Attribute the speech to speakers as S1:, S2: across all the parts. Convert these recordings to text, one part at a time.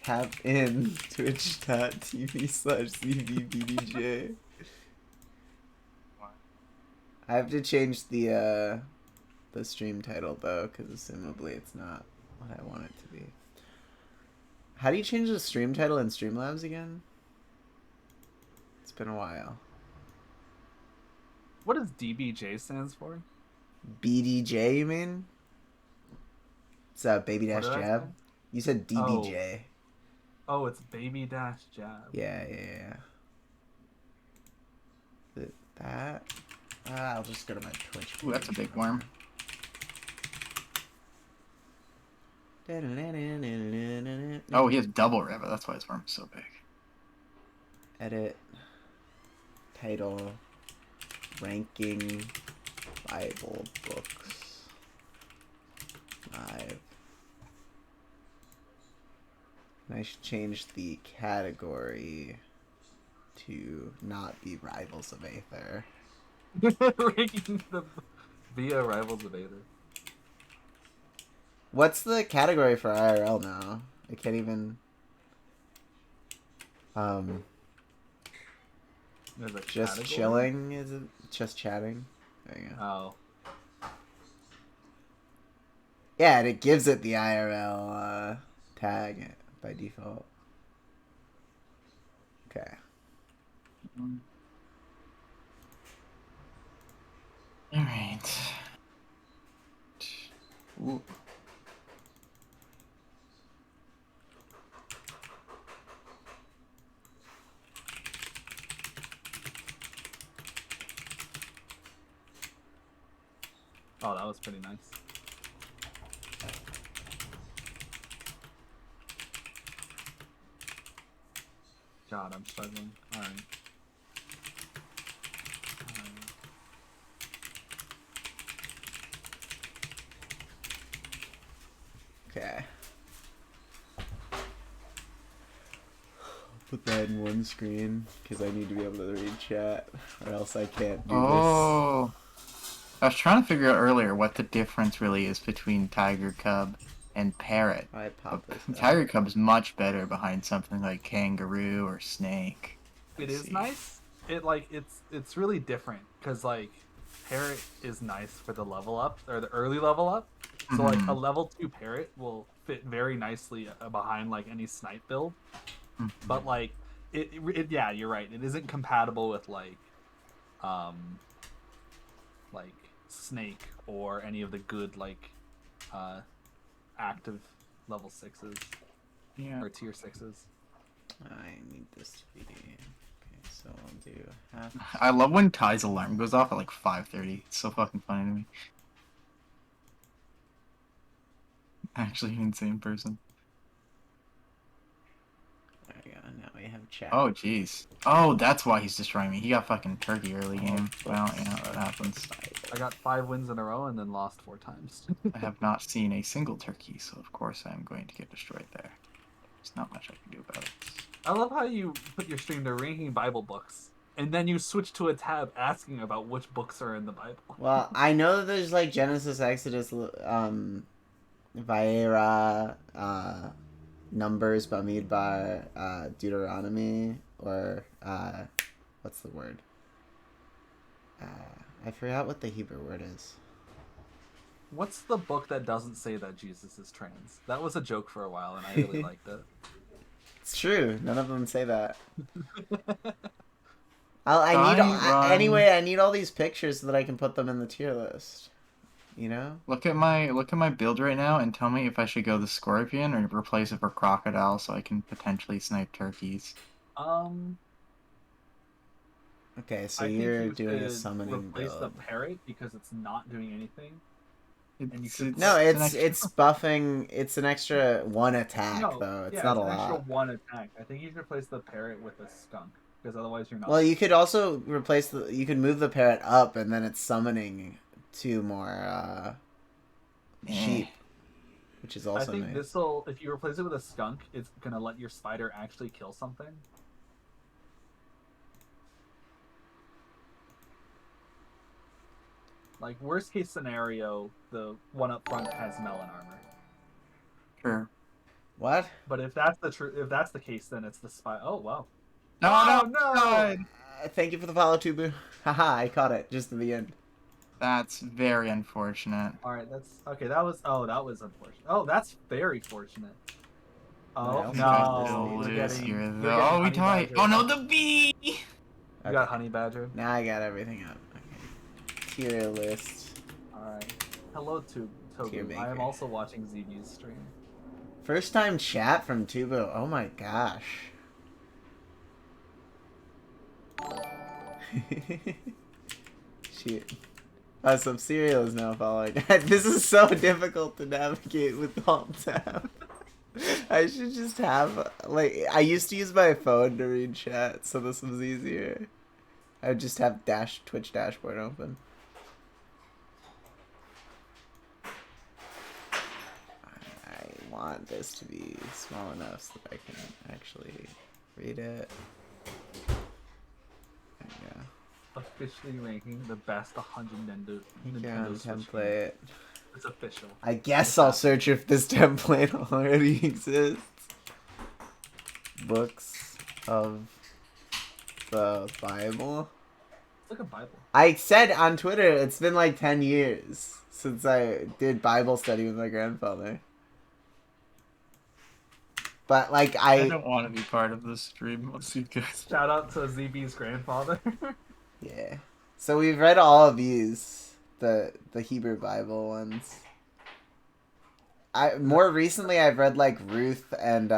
S1: Tap in twitch.tv/cbbdj. I have to change the stream title though, because assumably it's not what I want it to be. How do you change the stream title in Streamlabs again? It's been a while.
S2: What does DBJ stands for?
S1: BDJ, you mean? It's Baby Dash Jab. You said DBJ.
S2: Oh, it's Baby Dash Jab.
S1: Yeah. That? I'll just go to my Twitch page.
S3: Ooh, that's a big worm. Oh, he has double river. That's why his worm is so big.
S1: Edit. Title. Ranking. Bible books. Live. And I should change the category to not be Rivals of Aether.
S2: Ranking the via Rivals of Aether.
S1: What's the category for IRL now? I can't even. Just
S2: category?
S1: chilling? Is it just chatting? There you go.
S2: Oh.
S1: Yeah, and it gives it the IRL tag by default. Okay.
S3: All right. Ooh.
S2: Oh, that was pretty nice. God, I'm struggling. Alright.
S1: Okay. Put that in one screen because I need to be able to read chat, or else I can't do
S3: this. I was trying to figure out earlier what the difference really is between Tiger Cub and Parrot.
S1: I popped this
S3: Tiger Cub is much better behind something like Kangaroo or Snake.
S2: It is nice. It's really different because like Parrot is nice for the level up or the early level up. So like a level 2 Parrot will fit very nicely behind like any snipe build. But like it yeah, you're right. It isn't compatible with like Snake or any of the good like active level 6s.
S3: Yeah.
S2: Or tier 6s.
S1: I need this to be. Okay, so I'll do half.
S3: I love when Ty's alarm goes off at like 5:30. It's so fucking funny to me. Actually an insane person.
S1: There we go, now we have chat.
S3: Oh jeez. Oh, that's why he's destroying me. He got fucking turkey early game. Well, yeah, that happens.
S2: I got 5 wins in a row and then lost 4 times.
S3: I have not seen a single turkey, so of course I'm going to get destroyed there. There's not much I can do about it.
S2: I love how you put your stream to ranking Bible books, and then you switch to a tab asking about which books are in the Bible.
S1: Well, I know that there's like Genesis, Exodus, Vaera, Numbers, Bamidbar, Deuteronomy, or what's the word? I forgot what the Hebrew word is.
S2: What's the book that doesn't say that Jesus is trans? That was a joke for a while, and I really liked it.
S1: It's true. None of them say that. I need all these pictures so that I can put them in the tier list. You know?
S3: Look at my build right now and tell me if I should go the Scorpion or replace it for Crocodile so I can potentially snipe turkeys.
S1: Okay, so you're doing a summoning
S2: replace
S1: build.
S2: the Parrot because it's not doing anything.
S1: It's buffing. It's an extra 1 attack though. It's not a lot.
S2: It's an extra 1 attack. I think you can replace the Parrot with a Skunk because otherwise you're not.
S1: Well, you could also replace the. You could move the Parrot up and then it's summoning 2 more sheep, which is also nice.
S2: I think this'll. If you replace it with a Skunk, it's gonna let your spider actually kill something. Like, worst case scenario, the one up front has melon armor.
S3: Sure.
S1: What?
S2: But if that's the case, then it's the spy. Oh wow.
S3: No,
S2: Oh
S3: no,
S2: no!
S3: God.
S1: Thank you for the follow, Tubu. Haha, I caught it just at the end.
S3: That's very unfortunate.
S2: All right, that's okay. That was unfortunate. Oh, that's very fortunate.
S1: I
S2: Oh
S1: also got this
S2: no,
S3: Still
S1: speed
S2: you're
S3: lose
S1: run.
S3: here,
S2: getting
S3: though. Oh, we
S2: honey
S3: tied.
S2: badgered.
S3: Oh, no, the bee!
S2: You
S1: Okay.
S2: got honey badgered.
S1: Now I got everything up. Okay. Tier list.
S2: All right. Hello,
S1: Tier
S2: Tobu. I am
S1: maker.
S2: also watching ZB's stream.
S1: First time chat from Tubu. Oh my gosh. Shit. Oh, some cereal is now following. This is so difficult to navigate with Alt Tab. I should just have, like, I used to use my phone to read chat, so this was easier. I would just have Twitch dashboard open. I want this to be small enough so that I can actually read it. There you go.
S2: Officially ranking the best 100
S1: Yeah,
S2: Nintendo Switch
S1: template.
S2: games. It's official.
S1: I guess I'll search if this template already exists. Books of the Bible.
S2: It's like a Bible.
S1: I said on Twitter it's been like 10 years since I did Bible study with my grandfather. But like
S3: I don't want to be part of this stream. Let's see, guys.
S2: Shout out to ZB's grandfather.
S1: Yeah. So we've read all of these, the Hebrew Bible ones. More recently I've read like Ruth and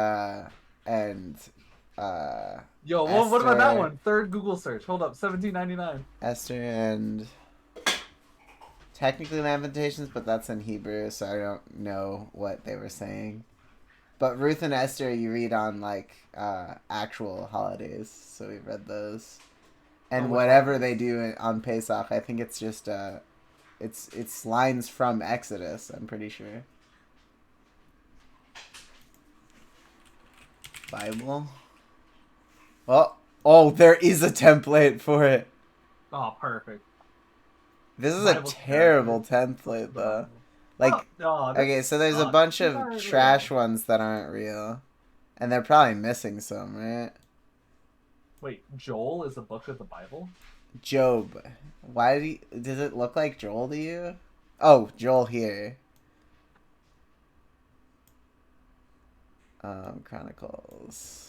S2: Yo, what about that
S1: Esther.
S2: one? Third Google search. Hold up, 17.99.
S1: Esther and technically Lamentations, but that's in Hebrew, so I don't know what they were saying. But Ruth and Esther you read on like actual holidays, so we've read those. And whatever they do on Pesach, I think it's just it's lines from Exodus, I'm pretty sure. Bible. Oh, there is a template for it.
S2: Oh, perfect.
S1: This is
S2: Bible's
S1: a terrible template, though. Like, okay, so there's a bunch of trash ones that aren't real. And they're probably missing some, right?
S2: Wait, Joel is a book of the Bible?
S1: Job. Does it look like Joel to you? Oh, Joel here. Chronicles.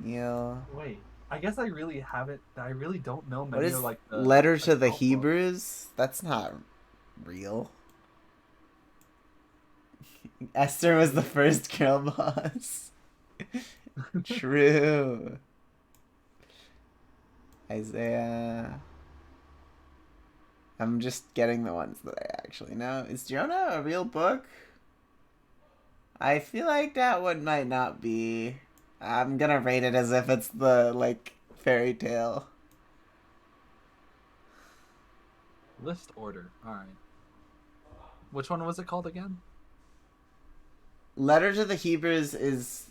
S1: Daniel.
S2: Wait, I guess I really don't know many
S1: What is
S2: of like the
S1: Letter to the
S2: adult
S1: Hebrews? That's not real. Esther was the first girl boss. True. Isaiah. I'm just getting the ones that I actually know. Is Jonah a real book? I feel like that one might not be. I'm gonna rate it as if it's the, like, fairy tale.
S2: List order. Alright. Which one was it called again?
S1: Letter to the Hebrews is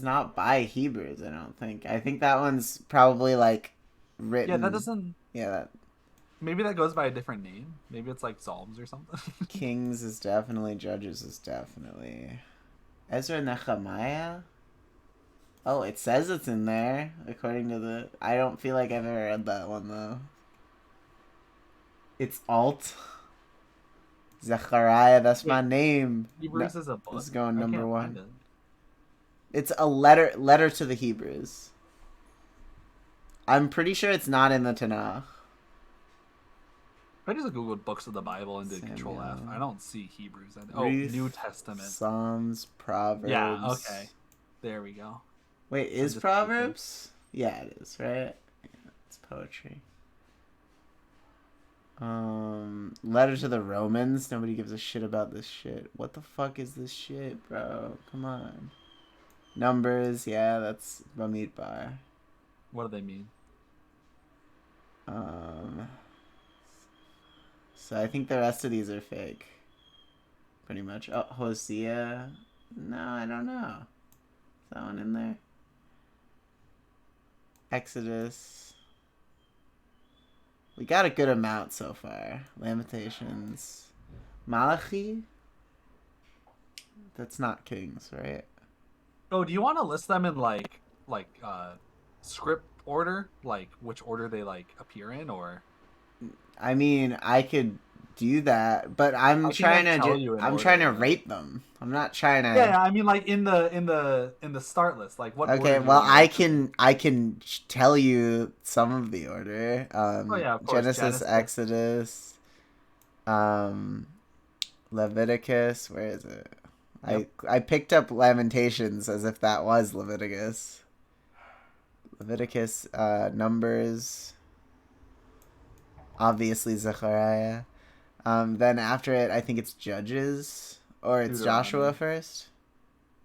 S1: not by Hebrews, I don't think. I think that one's probably, like, written.
S2: Yeah, that doesn't...
S1: Yeah, that...
S2: Maybe that goes by a different name. Maybe it's like Psalms or something.
S1: Kings is definitely, Judges is definitely. Ezra Nehemiah? Oh, it says it's in there, according to the... I don't feel like I've ever read that one, though. It's Alt. Zechariah, that's my name.
S2: Hebrews is a book?
S1: This is going number one.
S2: It.
S1: It's a letter to the Hebrews. I'm pretty sure it's not in the Tanaach.
S2: I just googled books of the Bible and did Control F. I don't see Hebrews.
S1: Ruth,
S2: New Testament.
S1: Psalms, Proverbs.
S2: Yeah, okay. There we go.
S1: Wait, is Proverbs? Yeah, it is, right? Yeah, it's poetry. Letter to the Romans. Nobody gives a shit about this shit. What the fuck is this shit, bro? Come on. Numbers, yeah, that's Bamidbar.
S2: What do they mean?
S1: So I think the rest of these are fake. Pretty much. Oh, Hosea. No, I don't know. Is that one in there? Exodus. We got a good amount so far. Lamentations. Malachi? That's not Kings, right?
S2: Oh, do you want to list them in script order, like which order they like appear in, or
S1: I mean, I could do that, but
S2: I can like tell you in
S1: I'm trying
S2: order,
S1: to
S2: but
S1: rate them. I'm not trying to.
S2: yeah, I mean like in the start list, like what order
S1: Okay,
S2: do you
S1: well,
S2: want to rate them in?
S1: I can tell you some of the order.
S2: Oh yeah, of course,
S1: Genesis,
S2: Genesis.
S1: Exodus, um, Leviticus. Where is it?
S2: Yep.
S1: I picked up Lamentations as if that was Leviticus. Leviticus, Numbers, obviously Zechariah. Then after it, I think it's Judges or it's Joshua
S2: Deuteronomy,
S1: first.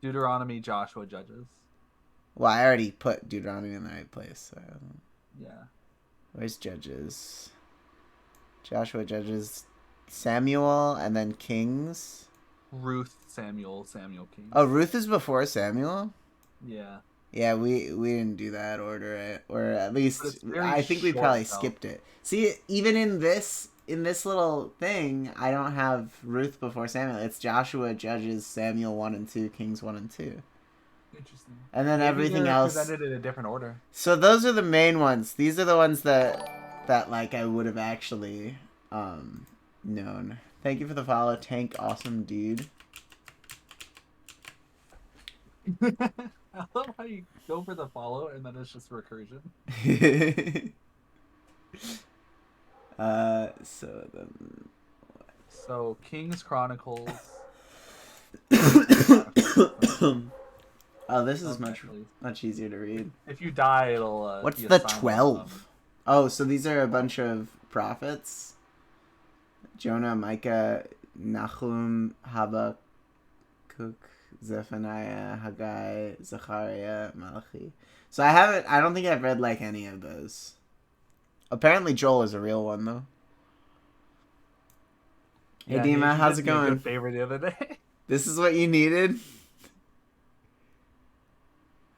S2: Deuteronomy, Joshua, Judges.
S1: Well, I already put Deuteronomy in the right place. So.
S2: Yeah.
S1: Where's Judges? Joshua, Judges, Samuel, and then Kings.
S2: Ruth, Samuel, Samuel, Kings.
S1: Oh, Ruth is before Samuel?
S2: Yeah.
S1: Yeah, we didn't do that order, right? Or at
S2: But
S1: least
S2: it's very
S1: I think we
S2: short
S1: probably
S2: though.
S1: skipped it. See, even in this little thing, I don't have Ruth before Samuel. It's Joshua, Judges, Samuel 1 and 2, Kings 1 and 2.
S2: Interesting.
S1: And then
S2: Maybe
S1: everything
S2: they're
S1: else.
S2: presented in a different order.
S1: So those are the main ones. These are the ones that like I would have actually known. Thank you for the follow, Tank. Awesome dude.
S2: I love how you go for the follow and then it's just recursion.
S1: So then.
S2: So Kings Chronicles. Kings Chronicles.
S1: Oh, this is
S2: Okay,
S1: much easier to read.
S2: if you die, it'll
S1: What's
S2: be
S1: the
S2: assigned one of them.
S1: 12? Oh, so these are a bunch of prophets. Jonah, Micah, Nahum, Habakkuk, Zephaniah, Haggai, Zechariah, Malachi. So I don't think I've read like any of those. Apparently Joel is a real one though. Hey
S2: Yeah,
S1: Dima,
S2: Nate, you
S1: how's it
S2: did me a
S1: going?
S2: good favor the other day.
S1: This is what you needed?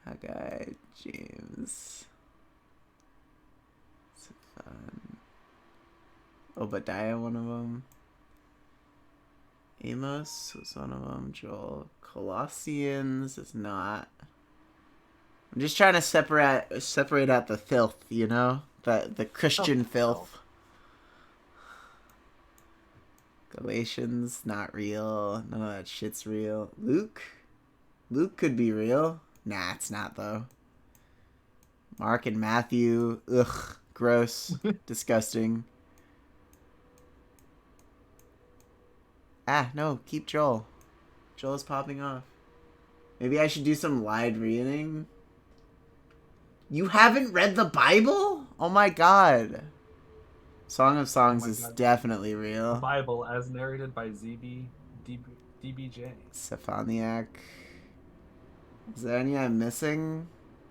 S1: Haggai, James, Obadiah, one of them. Amos was one of them. Joel. Colossians is not. I'm just trying to separate out the filth, you know, the Christian filth. Galatians not real. None of that shit's real. Luke could be real. Nah, it's not though. Mark and Matthew, ugh, gross, disgusting. Ah, no, keep Joel. Joel's popping off. Maybe I should do some live reading. You haven't read the Bible? Oh my god. Song of Songs is definitely real.
S2: Bible as narrated by DBJ.
S1: Stephaniak. Is there any I'm missing?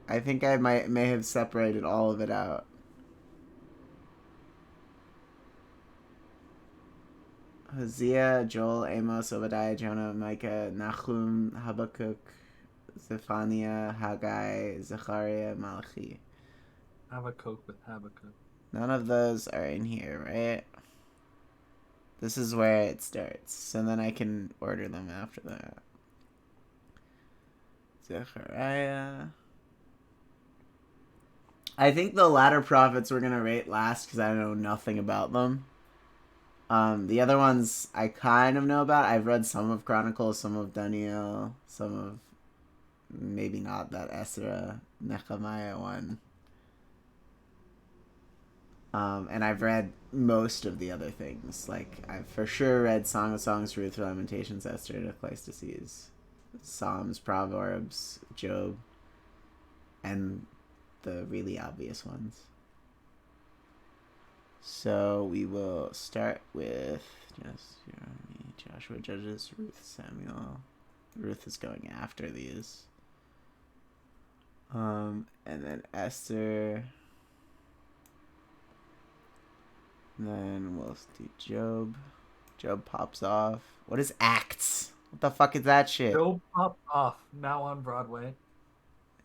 S1: I think I may have separated all of it out. Hosea, Joel, Amos, Obadiah, Jonah, Micah, Nahum, Habakkuk, Zephaniah, Haggai, Zechariah, Malachi.
S2: Habakkuk with Habakkuk.
S1: None of those are in here, right? This is where it starts. So then I can order them after that. Zechariah. I think the latter prophets we're going to rate last because I know nothing about them. The other ones I kind of know about. I've read some of Chronicles, some of Daniel, some of maybe not that Ezra, Nehemiah one. And I've read most of the other things. Like, I've for sure read Song of Songs, Ruth, Lamentations, Esther, Ecclesiastes, Psalms, Proverbs, Job, and the really obvious ones. So we will start with Joshua, Judges, Ruth, Samuel. Ruth is going after these. And then Esther. Then we'll do Job. Job pops off. What is Acts? What the fuck is that shit?
S2: Job popped off, now on Broadway.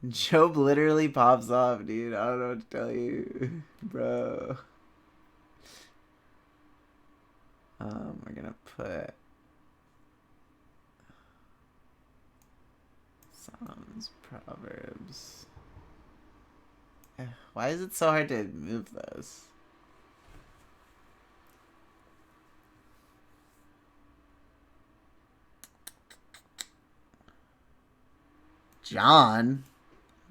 S1: Job literally pops off, dude. I don't know what to tell you. Bro. We're gonna put Psalms, Proverbs. Why is it so hard to move those? John?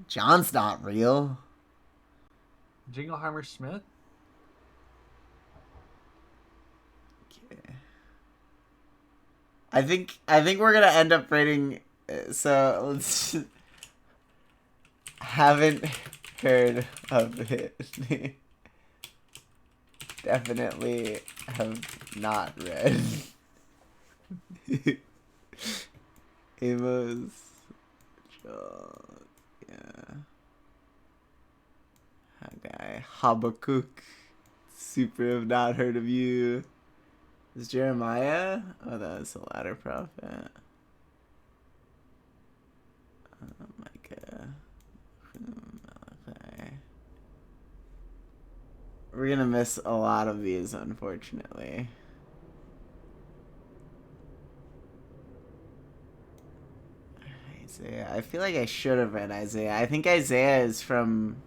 S1: John's not real.
S2: Jingleheimer Schmidt?
S1: Okay. I think we're gonna end up rating. So let's. Haven't heard of it. Definitely have not read. Amos. Yeah. Haggai. Habakkuk. Super have not heard of you. Is Jeremiah? Oh, that was the latter prophet. Micah. Malachi. We're gonna miss a lot of these, unfortunately. Isaiah. I feel like I should have read Isaiah. I think Isaiah is from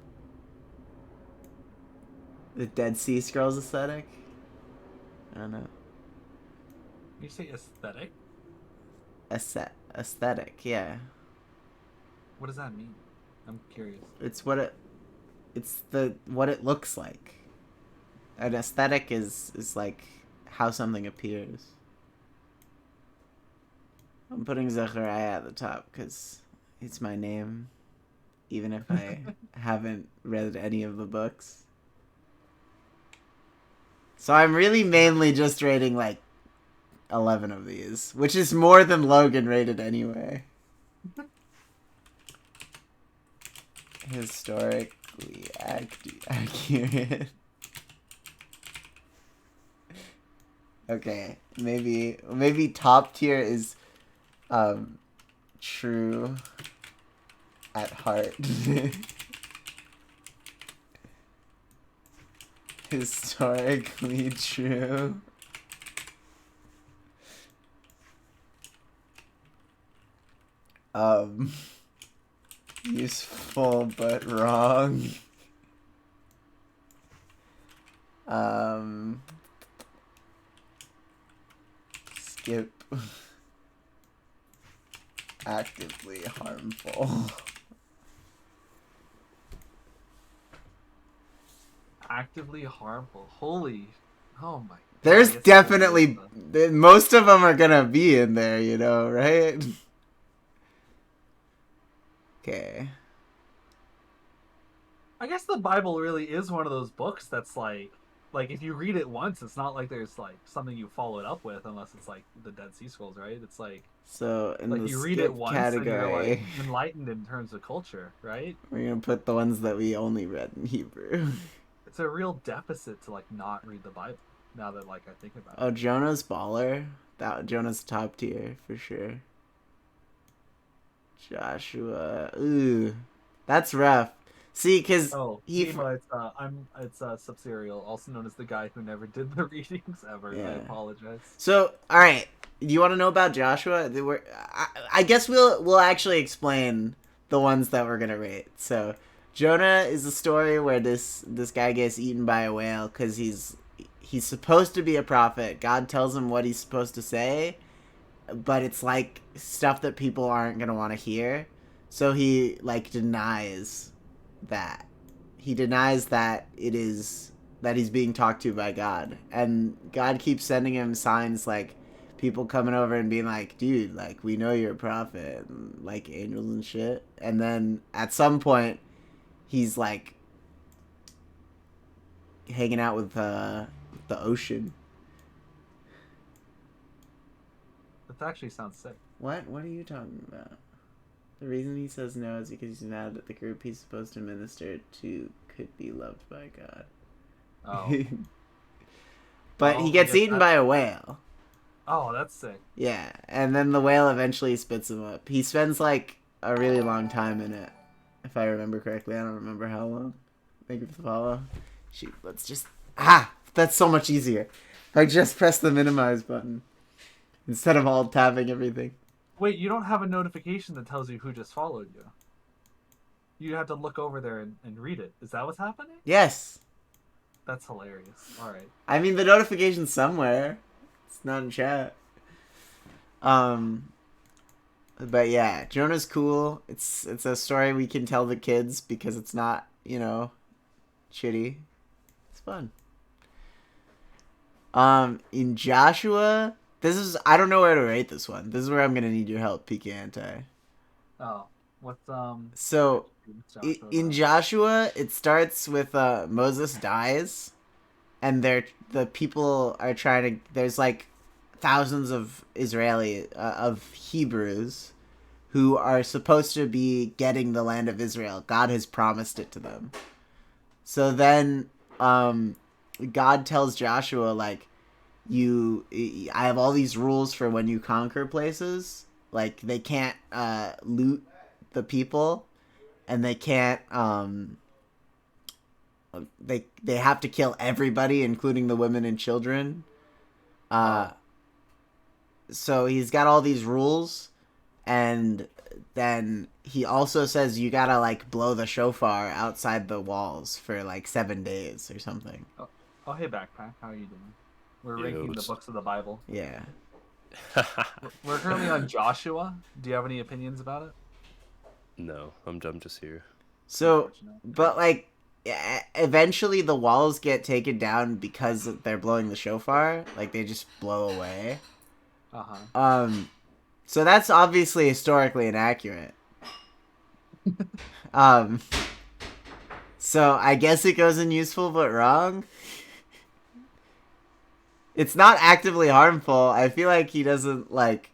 S1: the Dead Sea Scrolls aesthetic. I don't know.
S2: You say aesthetic?
S1: Aesthetic, yeah.
S2: What does that mean? I'm curious.
S1: It's what it looks like. An aesthetic is like how something appears. I'm putting Zechariah at the top because it's my name, even if I haven't read any of the books. So I'm really mainly just rating like 11 of these, which is more than Logan rated anyway. Historically accurate. Okay, maybe top tier is true at heart. Historically true. Useful but wrong. Skip. Actively harmful.
S2: Actively harmful. Holy. Oh my god.
S1: There's definitely. Most of them are gonna be in there, you know, right? Okay.
S2: I guess the Bible really is one of those books that's like if you read it once, it's not like there's like something you follow it up with unless it's like the Dead Sea Scrolls, right? It's like
S1: So in
S2: like
S1: the
S2: you read
S1: skip
S2: it once
S1: category,
S2: and you're like enlightened in terms of culture, right?
S1: we're gonna put the ones that we only read in Hebrew.
S2: It's a real deficit to like not read the Bible now that like I think about it.
S1: Oh, Jonah's baller. Jonah's top tier for sure. Joshua, ooh, that's rough. See, cause
S2: it's Subserial, also known as the guy who never did the readings ever. Yeah. I apologize.
S1: So, all right, do you want to know about Joshua? I guess we'll actually explain the ones that we're gonna rate. So, Jonah is a story where this guy gets eaten by a whale because he's supposed to be a prophet. God tells him what he's supposed to say, but it's like stuff that people aren't gonna want to hear. So he like denies that. He denies that he's being talked to by God, and God keeps sending him signs like people coming over and being like, dude, like, we know you're a prophet, and, like, angels and shit. And then at some point he's like hanging out with the ocean.
S2: That actually sounds sick.
S1: What are you talking about? The reason he says no is because he's mad that the group he's supposed to minister to could be loved by God.
S2: Oh.
S1: But he gets eaten by a whale.
S2: Oh, that's sick.
S1: Yeah, and then the whale eventually spits him up. He spends like a really long time in it, if I remember correctly. I don't remember how long. Thank you for the follow. Shoot, let's just... That's so much easier. I just press the minimize button instead of alt-tabbing everything.
S2: Wait, you don't have a notification that tells you who just followed you. You have to look over there and read it. Is that what's happening?
S1: Yes.
S2: That's hilarious. All right.
S1: I mean, the notification's somewhere. It's not in chat. But yeah, Jonah's cool. It's a story we can tell the kids because it's not, shitty. It's fun. In Joshua, I don't know where to rate this one. This is where I'm gonna need your help, PK Anti.
S2: Oh, what's
S1: So
S2: Joshua
S1: in
S2: about?
S1: Joshua, it starts with Moses dies, and the people are trying to. There's like thousands of of Hebrews who are supposed to be getting the land of Israel. God has promised it to them. So then, God tells Joshua like, I have all these rules for when you conquer places. Like they can't loot the people, and they can't they have to kill everybody, including the women and children. So he's got all these rules, and then he also says you gotta like blow the shofar outside the walls for like 7 days or something.
S2: Oh, hey, Backpack. How are you doing? We're
S4: Yo,
S2: ranking the books of the Bible.
S1: Yeah.
S2: We're currently on Joshua. Do you have any opinions about it?
S4: No, I'm just here.
S1: So, but like, eventually the walls get taken down because they're blowing the shofar. Like they just blow away. So that's obviously historically inaccurate. So I guess it goes in useful but wrong. It's not actively harmful. I feel like he doesn't like.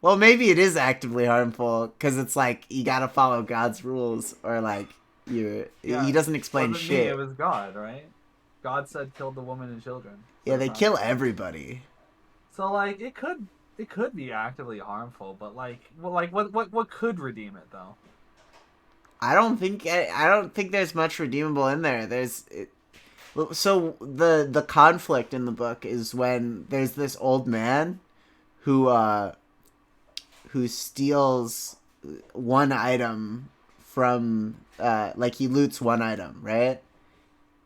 S1: Well, maybe it is actively harmful because it's like you gotta follow God's rules, or like he doesn't explain
S2: Wasn't
S1: shit.
S2: Me, it was God, right? God said kill the women and children. So
S1: Yeah, they kill everybody.
S2: So like it could be actively harmful, but what could redeem it though?
S1: I don't think there's much redeemable in there. So the conflict in the book is when there's this old man who steals one item from like he loots one item, right?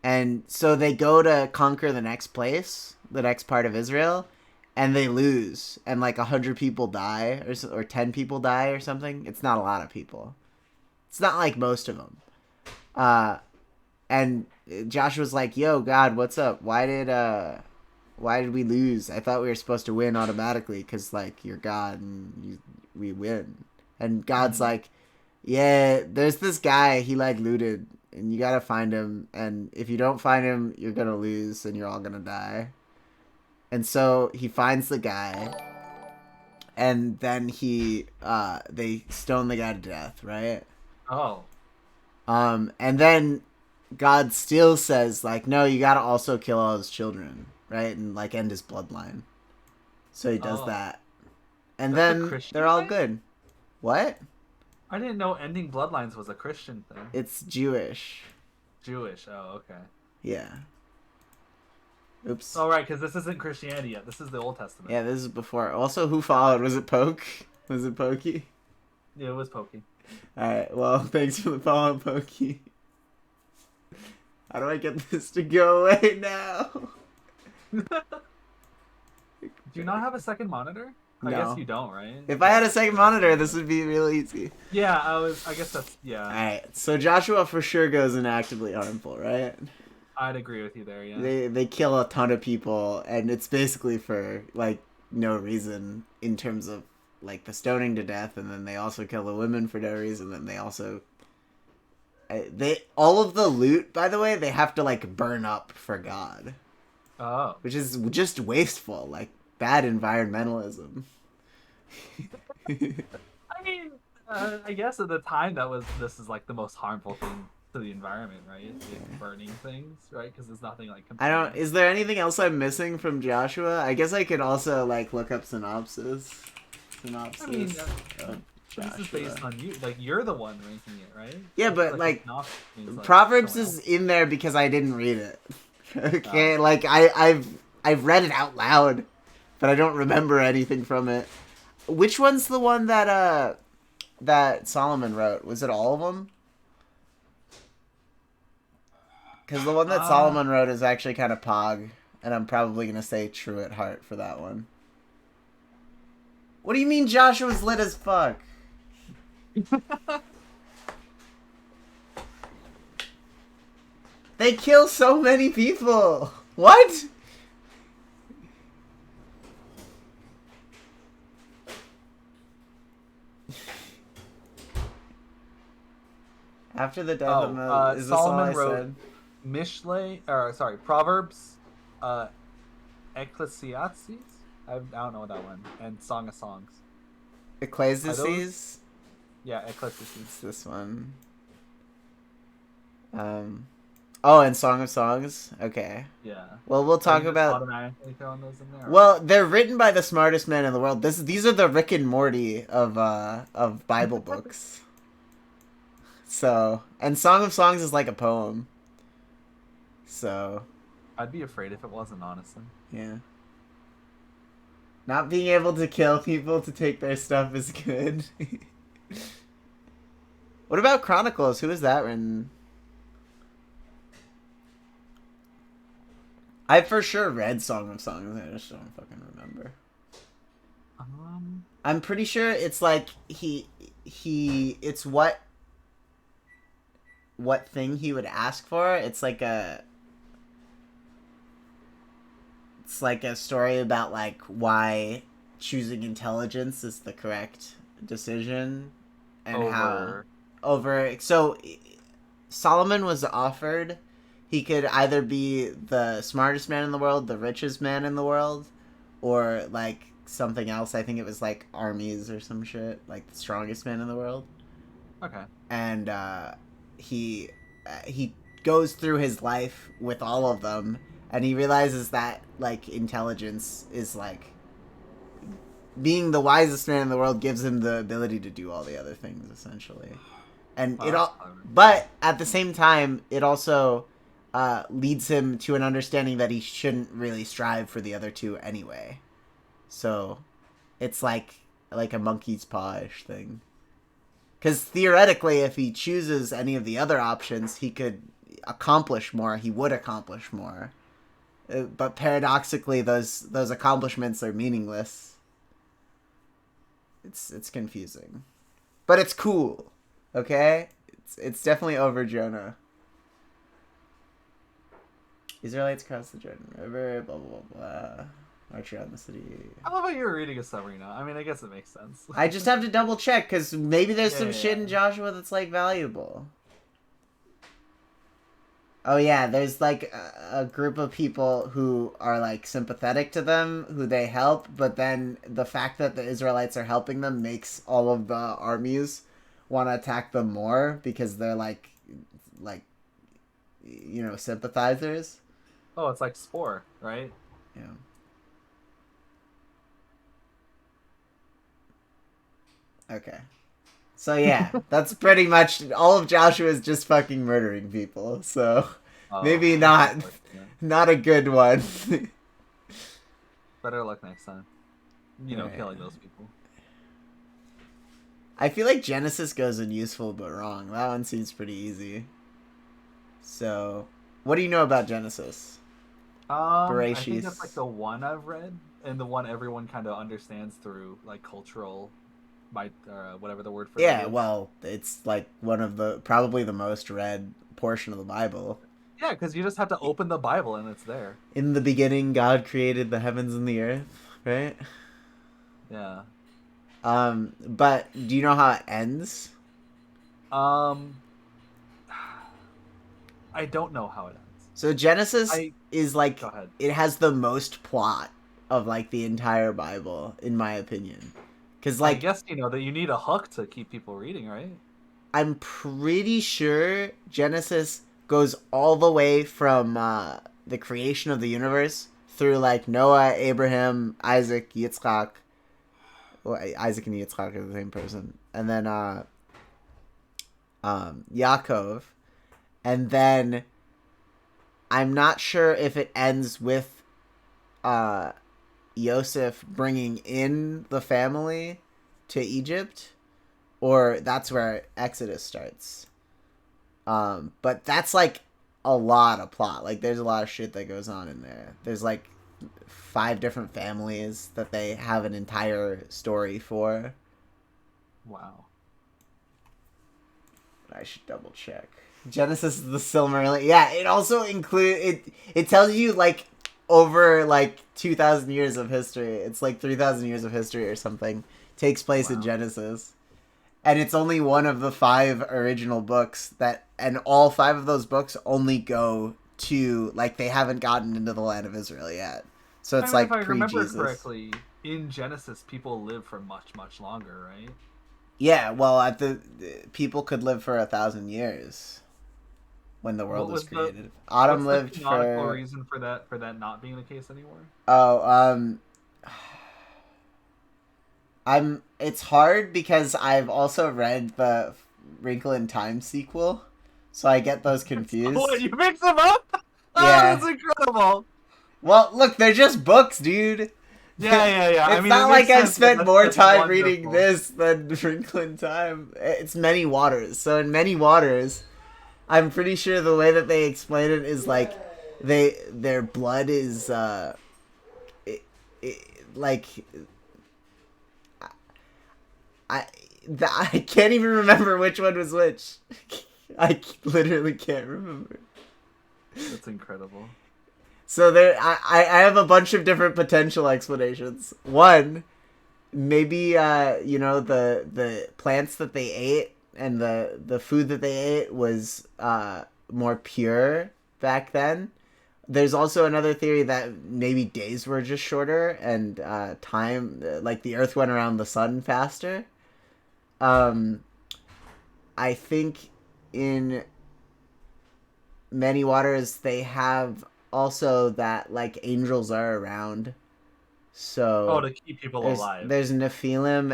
S1: And so they go to conquer the next place, the next part of Israel, and they lose, and like 100 people die, or 10 people die or something. It's not a lot of people. It's not like most of them. And Joshua's like, "Yo, God, what's up? Why did we lose? I thought we were supposed to win automatically because like you're God and we win." And God's like, "Yeah, there's this guy. He like looted, and you gotta find him. And if you don't find him, you're gonna lose, and you're all gonna die." And so he finds the guy, and then they stone the guy to death, right?
S2: Oh.
S1: And then God still says, like, no, you gotta also kill all his children, right? And, like, end his bloodline. So he does that. And then they're all good. What?
S2: I didn't know ending bloodlines was a Christian thing.
S1: It's Jewish.
S2: Jewish, oh, okay.
S1: Yeah. Oops.
S2: Oh, right, because this isn't Christianity yet. This is the Old Testament.
S1: Yeah, this is before. Also, who followed? Was it Poke? Was it Pokey?
S2: Yeah, it was Pokey.
S1: Alright, well, thanks for the follow, Pokey. How do I get this to go away now?
S2: Do you not have a second monitor? I guess you don't, right?
S1: If I had a second monitor, this would be real easy.
S2: Yeah, I guess that's, yeah.
S1: Alright, so Joshua for sure goes in actively harmful, right?
S2: I'd agree with you there, yeah.
S1: They kill a ton of people, and it's basically for, like, no reason in terms of, like, the stoning to death, and then they also kill the women for no reason, and they also... all of the loot, by the way, they have to, like, burn up for God.
S2: Oh.
S1: Which is just wasteful, like, bad environmentalism.
S2: I mean, I guess at the time this is, like, the most harmful thing to the environment, right? Like burning things, right? Because there's nothing like.
S1: Is there anything else I'm missing from Joshua? I guess I could also like look up synopsis.
S2: I mean, this is based on you. Like you're the one ranking it, right?
S1: Yeah, but like
S2: means,
S1: Proverbs is in there because I didn't read it. Okay, like I've read it out loud, but I don't remember anything from it. Which one's the one that that Solomon wrote? Was it all of them? Because the one that Solomon wrote is actually kind of pog, and I'm probably gonna say true at heart for that one. What do you mean Joshua's lit as fuck? They kill so many people. What? After the death of Moses, is this all I
S2: Solomon wrote
S1: said?
S2: Proverbs, Ecclesiastes. I don't know that one, and Song of Songs.
S1: Ecclesiastes?
S2: Yeah, Ecclesiastes.
S1: It's this one. Oh, and Song of Songs? Okay.
S2: Yeah.
S1: Well, we'll talk
S2: Are you just
S1: about...
S2: automatically throwing those in there?
S1: Well, they're written by the smartest man in the world. These are the Rick and Morty of Bible books. So, and Song of Songs is like a poem. So,
S2: I'd be afraid if it wasn't, honestly.
S1: yeah. Not being able to kill people to take their stuff is good. What about Chronicles? Who is that written? I for sure read Song of Songs. I just don't fucking remember. I'm pretty sure it's like it's what thing he would ask for. It's like a story about like why choosing intelligence is the correct decision and how so Solomon was offered he could either be the smartest man in the world, the richest man in the world, or like something else. I think it was like armies or some shit, like the strongest man in the world.
S2: Okay.
S1: And he goes through his life with all of them, and he realizes that like intelligence is like being the wisest man in the world gives him the ability to do all the other things essentially. And but at the same time, it also leads him to an understanding that he shouldn't really strive for the other two anyway. So it's like a monkey's paw-ish thing. Because theoretically, if he chooses any of the other options, he could accomplish more. He would accomplish more. But paradoxically, those accomplishments are meaningless. It's confusing. But it's cool. Okay? It's definitely over Jonah. Israelites cross the Jordan River, blah, blah, blah, blah. March around the city.
S2: I love how you're reading a summary now. I mean, I guess it makes sense.
S1: I just have to double check, because maybe there's some shit in Joshua that's, like, valuable. Oh, yeah, there's, like, a group of people who are, like, sympathetic to them, who they help, but then the fact that the Israelites are helping them makes all of the armies want to attack them more, because they're, like, you know, sympathizers.
S2: Oh, it's like Spore, right?
S1: Yeah. Okay. So yeah, that's pretty much all of Joshua is just fucking murdering people. So maybe not a good one.
S2: Better luck next time. You know, killing those people.
S1: I feel like Genesis goes in useful but wrong. That one seems pretty easy. So, what do you know about Genesis?
S2: I think that's like the one I've read, and the one everyone kind of understands through like cultural, whatever the word for it is.
S1: Yeah, well, it's like one of the probably the most read portion of the Bible.
S2: Yeah, because you just have to open the Bible and it's there.
S1: In the beginning, God created the heavens and the earth, right?
S2: Yeah.
S1: But do you know how it ends?
S2: I don't know how it ends.
S1: So Genesis is like, it has the most plot of like the entire Bible, in my opinion. Because like,
S2: I guess you know that you need a hook to keep people reading, right?
S1: I'm pretty sure Genesis goes all the way from the creation of the universe through like Noah, Abraham, Isaac, Yitzchak. Well, Isaac and Yitzchak are the same person, and then Yaakov, and then I'm not sure if it ends with Yosef bringing in the family to Egypt, or that's where Exodus starts. But that's like a lot of plot. Like there's a lot of shit that goes on in there. There's like 5 different families that they have an entire story for.
S2: Wow.
S1: I should double check. Genesis is the Silmarillion. Yeah, it also it tells you like over like 2,000 years of history. It's like 3,000 years of history or something. Takes place in Genesis. And it's only one of the 5 original books and all 5 of those books only go to, like, they haven't gotten into the land of Israel yet. So it's like
S2: if I remember
S1: pre-Jesus.
S2: correctly, in Genesis, people live for much, much longer, right?
S1: Yeah, well, people could live for 1,000 years when the world was created. Autumn lived
S2: What's the canonical
S1: for
S2: reason for that not being the case anymore?
S1: It's hard because I've also read the Wrinkle in Time sequel, so I get those confused.
S2: What, you mix them up? Oh,
S1: Yeah.
S2: that's incredible.
S1: Well, look, they're just books, dude.
S2: Yeah.
S1: It's not like I've spent more time reading this than Wrinkle in Time. It's Many Waters. So in Many Waters, I'm pretty sure the way that they explain it is like their blood is like I can't even remember which one was which. I literally can't remember.
S2: That's incredible.
S1: So I have a bunch of different potential explanations. One, maybe the plants that they ate and the food that they ate was more pure back then. There's also another theory that maybe days were just shorter and time, like the Earth went around the sun faster. I think in Many Waters they have also that like angels are around, so
S2: to keep people alive.
S1: There's Nephilim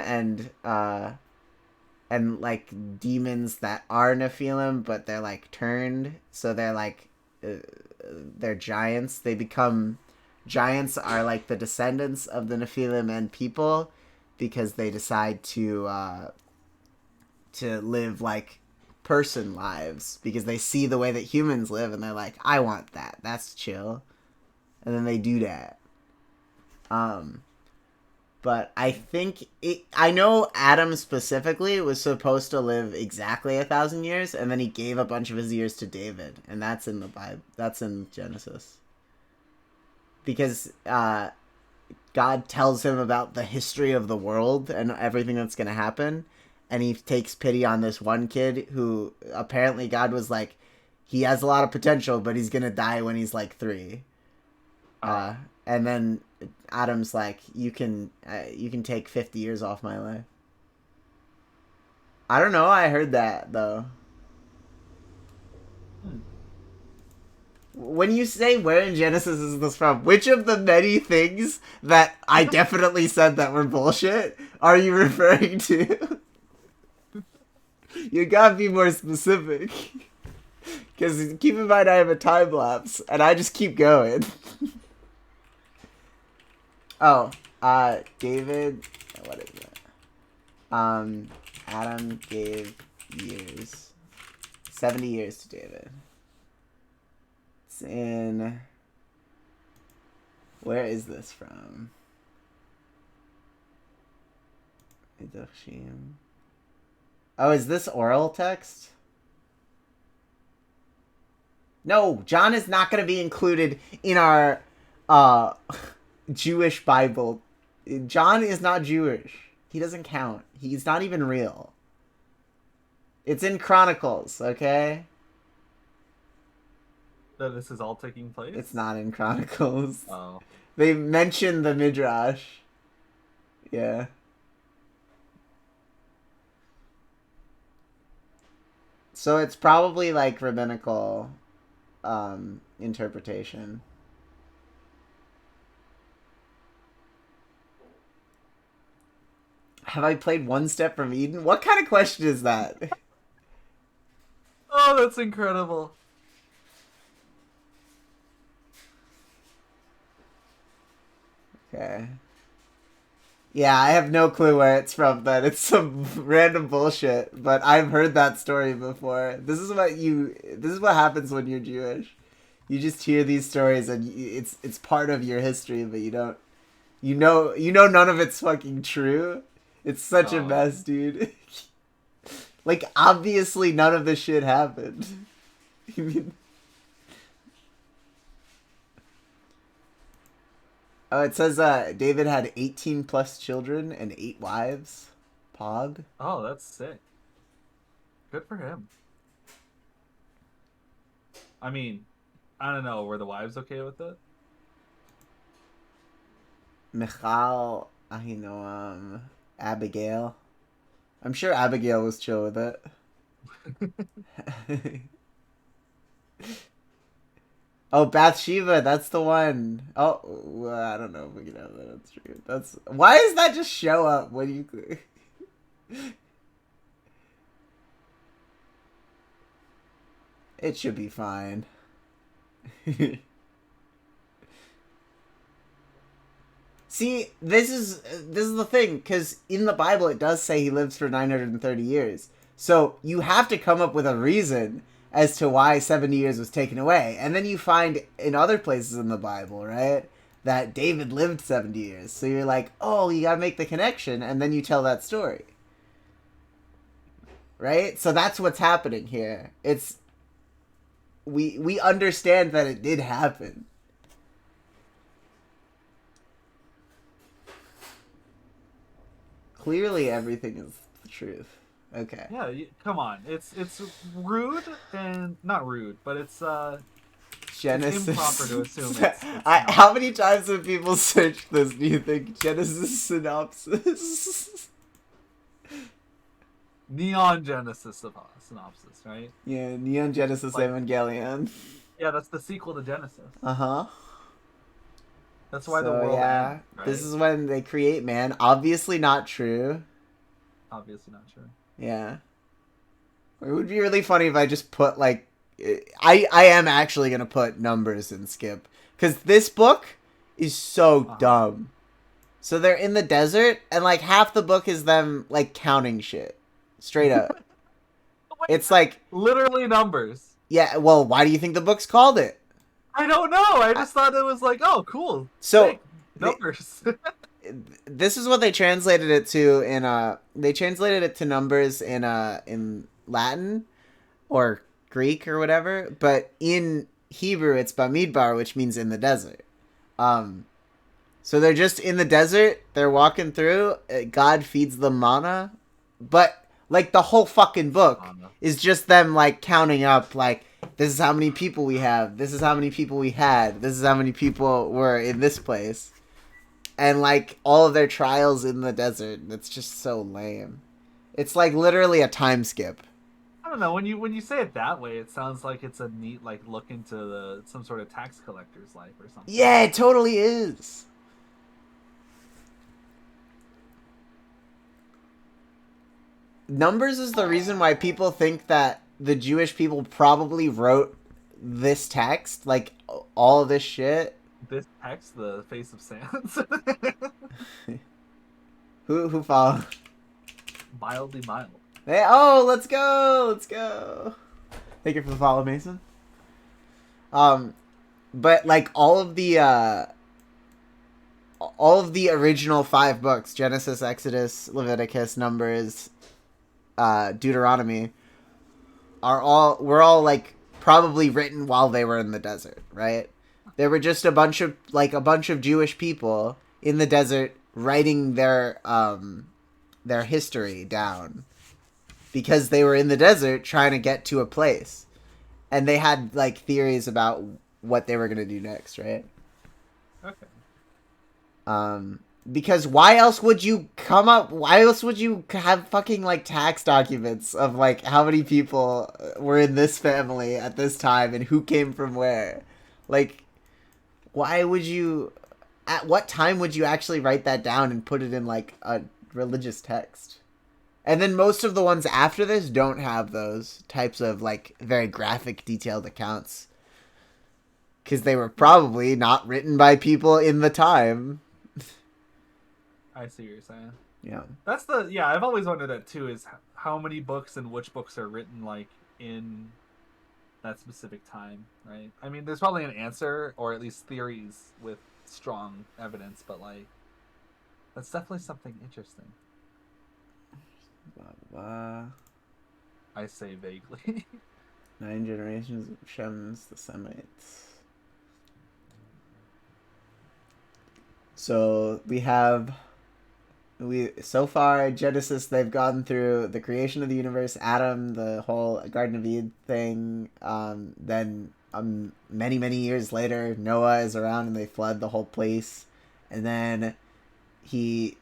S1: and like demons that are Nephilim, but they're like turned, so they're like they're giants. Giants are like the descendants of the Nephilim and people because they decide to live like person lives because they see the way that humans live and they're like, I want that. That's chill. And then they do that. But I think I know Adam specifically was supposed to live exactly 1,000 years, and then he gave a bunch of his years to David, and that's in the Bible. That's in Genesis. Because God tells him about the history of the world and everything that's going to happen, and he takes pity on this one kid who apparently God was like, he has a lot of potential, but he's going to die when he's like 3. And then Adam's like, you can take 50 years off my life. I don't know. I heard that though. When you say where in Genesis is this from, which of the many things that I definitely said that were bullshit are you referring to? You gotta be more specific. Because keep in mind I have a time lapse and I just keep going. Oh, David, what is it? Adam gave years. 70 years to David. It's in... Where is this from? Oh, is this oral text? No, John is not going to be included in our, Jewish Bible. John is not Jewish. He doesn't count. He's not even real. It's in Chronicles, okay?
S2: That this is all taking place?
S1: It's not in Chronicles.
S2: Oh.
S1: They mention the Midrash. Yeah. So it's probably like rabbinical interpretation. Have I played One Step from Eden? What kind of question is that?
S2: Oh, that's incredible.
S1: Okay. Yeah, I have no clue where it's from then. It's some random bullshit, but I've heard that story before. This is what happens when you're Jewish. You just hear these stories and it's part of your history, but you don't none of it's fucking true. It's such a mess, dude. Like obviously none of this shit happened. You mean Oh, it says David had 18 plus children and 8 wives. Pog.
S2: Oh, that's sick. Good for him. I mean, I don't know. Were the wives okay with it?
S1: Michal, Ahinoam, Abigail. I'm sure Abigail was chill with it. Oh, Bathsheba, that's the one. Oh, well, I don't know if we can have that on stream. Why does that just show up when you... It should be fine. See, this is the thing, because in the Bible it does say he lives for 930 years. So you have to come up with a reason as to why 70 years was taken away. And then you find in other places in the Bible, right, that David lived 70 years. So you're like, oh, you gotta make the connection, and then you tell that story. Right? So that's what's happening here. It's... We understand that it did happen. Clearly everything is the truth. Okay.
S2: Yeah, come on. It's rude and not rude, but it's
S1: Genesis.
S2: It's improper to assume it's
S1: how many times have people searched this, do you think? Genesis synopsis?
S2: Neon Genesis synopsis, right?
S1: Yeah, Neon Genesis Evangelion.
S2: Yeah, that's the sequel to Genesis.
S1: Uh-huh.
S2: That's why the world ends, right?
S1: This is when they create man. Obviously not true.
S2: Obviously not true.
S1: Yeah. It would be really funny if I just put, like... I am actually going to put numbers in Skip. Because this book is so dumb. So they're in the desert, and, like, half the book is them, like, counting shit. Straight up. It's, like...
S2: Literally numbers.
S1: Yeah, well, why do you think the book's called it?
S2: I don't know. I just thought it was, like, oh, cool.
S1: So...
S2: Sick. Numbers.
S1: This is what they translated it to in they translated it to numbers in Latin or Greek or whatever, but in Hebrew it's Bamidbar, which means in the desert. So they're just in the desert, they're walking through, God feeds them manna, but like the whole fucking book is just them like counting up, like, this is how many people we have, this is how many people we had, this is how many people were in this place. And, like, all of their trials in the desert. It's just so lame. It's, like, literally a time skip.
S2: I don't know. When you say it that way, it sounds like it's a neat, like, look into some sort of tax collector's life or something.
S1: Yeah, it totally is. Numbers is the reason why people think that the Jewish people probably wrote this text. Like, all of this shit.
S2: This text, the face of Sans.
S1: Who followed?
S2: Mildly mild.
S1: Hey, oh, let's go. Thank you for the follow, Mason. But like all of the original 5 books, Genesis, Exodus, Leviticus, Numbers, Deuteronomy, were all like probably written while they were in the desert, right? There were just a bunch of Jewish people in the desert writing their history down because they were in the desert trying to get to a place, and they had like theories about what they were gonna do next, right?
S2: Okay.
S1: Because why else would you have fucking like tax documents of like how many people were in this family at this time and who came from where? Like, why would you, at what time would you actually write that down and put it in, like, a religious text? And then most of the ones after this don't have those types of, like, very graphic, detailed accounts. Because they were probably not written by people in the time.
S2: I see what you're saying.
S1: Yeah.
S2: That's the yeah. I've always wondered that too. Is how many books and which books are written like in that specific time, right? I mean, there's probably an answer, or at least theories with strong evidence, but like that's definitely something interesting.
S1: Blah, blah.
S2: I say vaguely.
S1: 9 generations of Shems, the Semites. So so far Genesis, they've gone through the creation of the universe, Adam, the whole Garden of Eden thing. Then many years later, Noah is around and they flood the whole place, and then he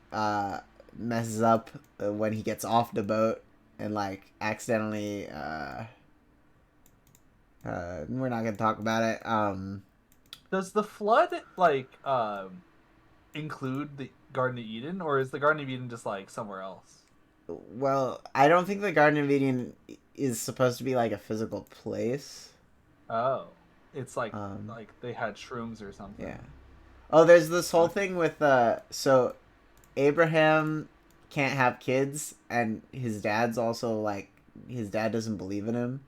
S1: messes up when he gets off the boat and like accidentally. We're not gonna talk about it.
S2: Does the flood like include the Garden of Eden, or is the Garden of Eden just like somewhere else?
S1: Well, I don't think the Garden of Eden is supposed to be like a physical place.
S2: Oh, it's like they had shrooms or something.
S1: Yeah. Oh, there's this whole thing with so Abraham can't have kids, and his dad's also like his dad doesn't believe in him,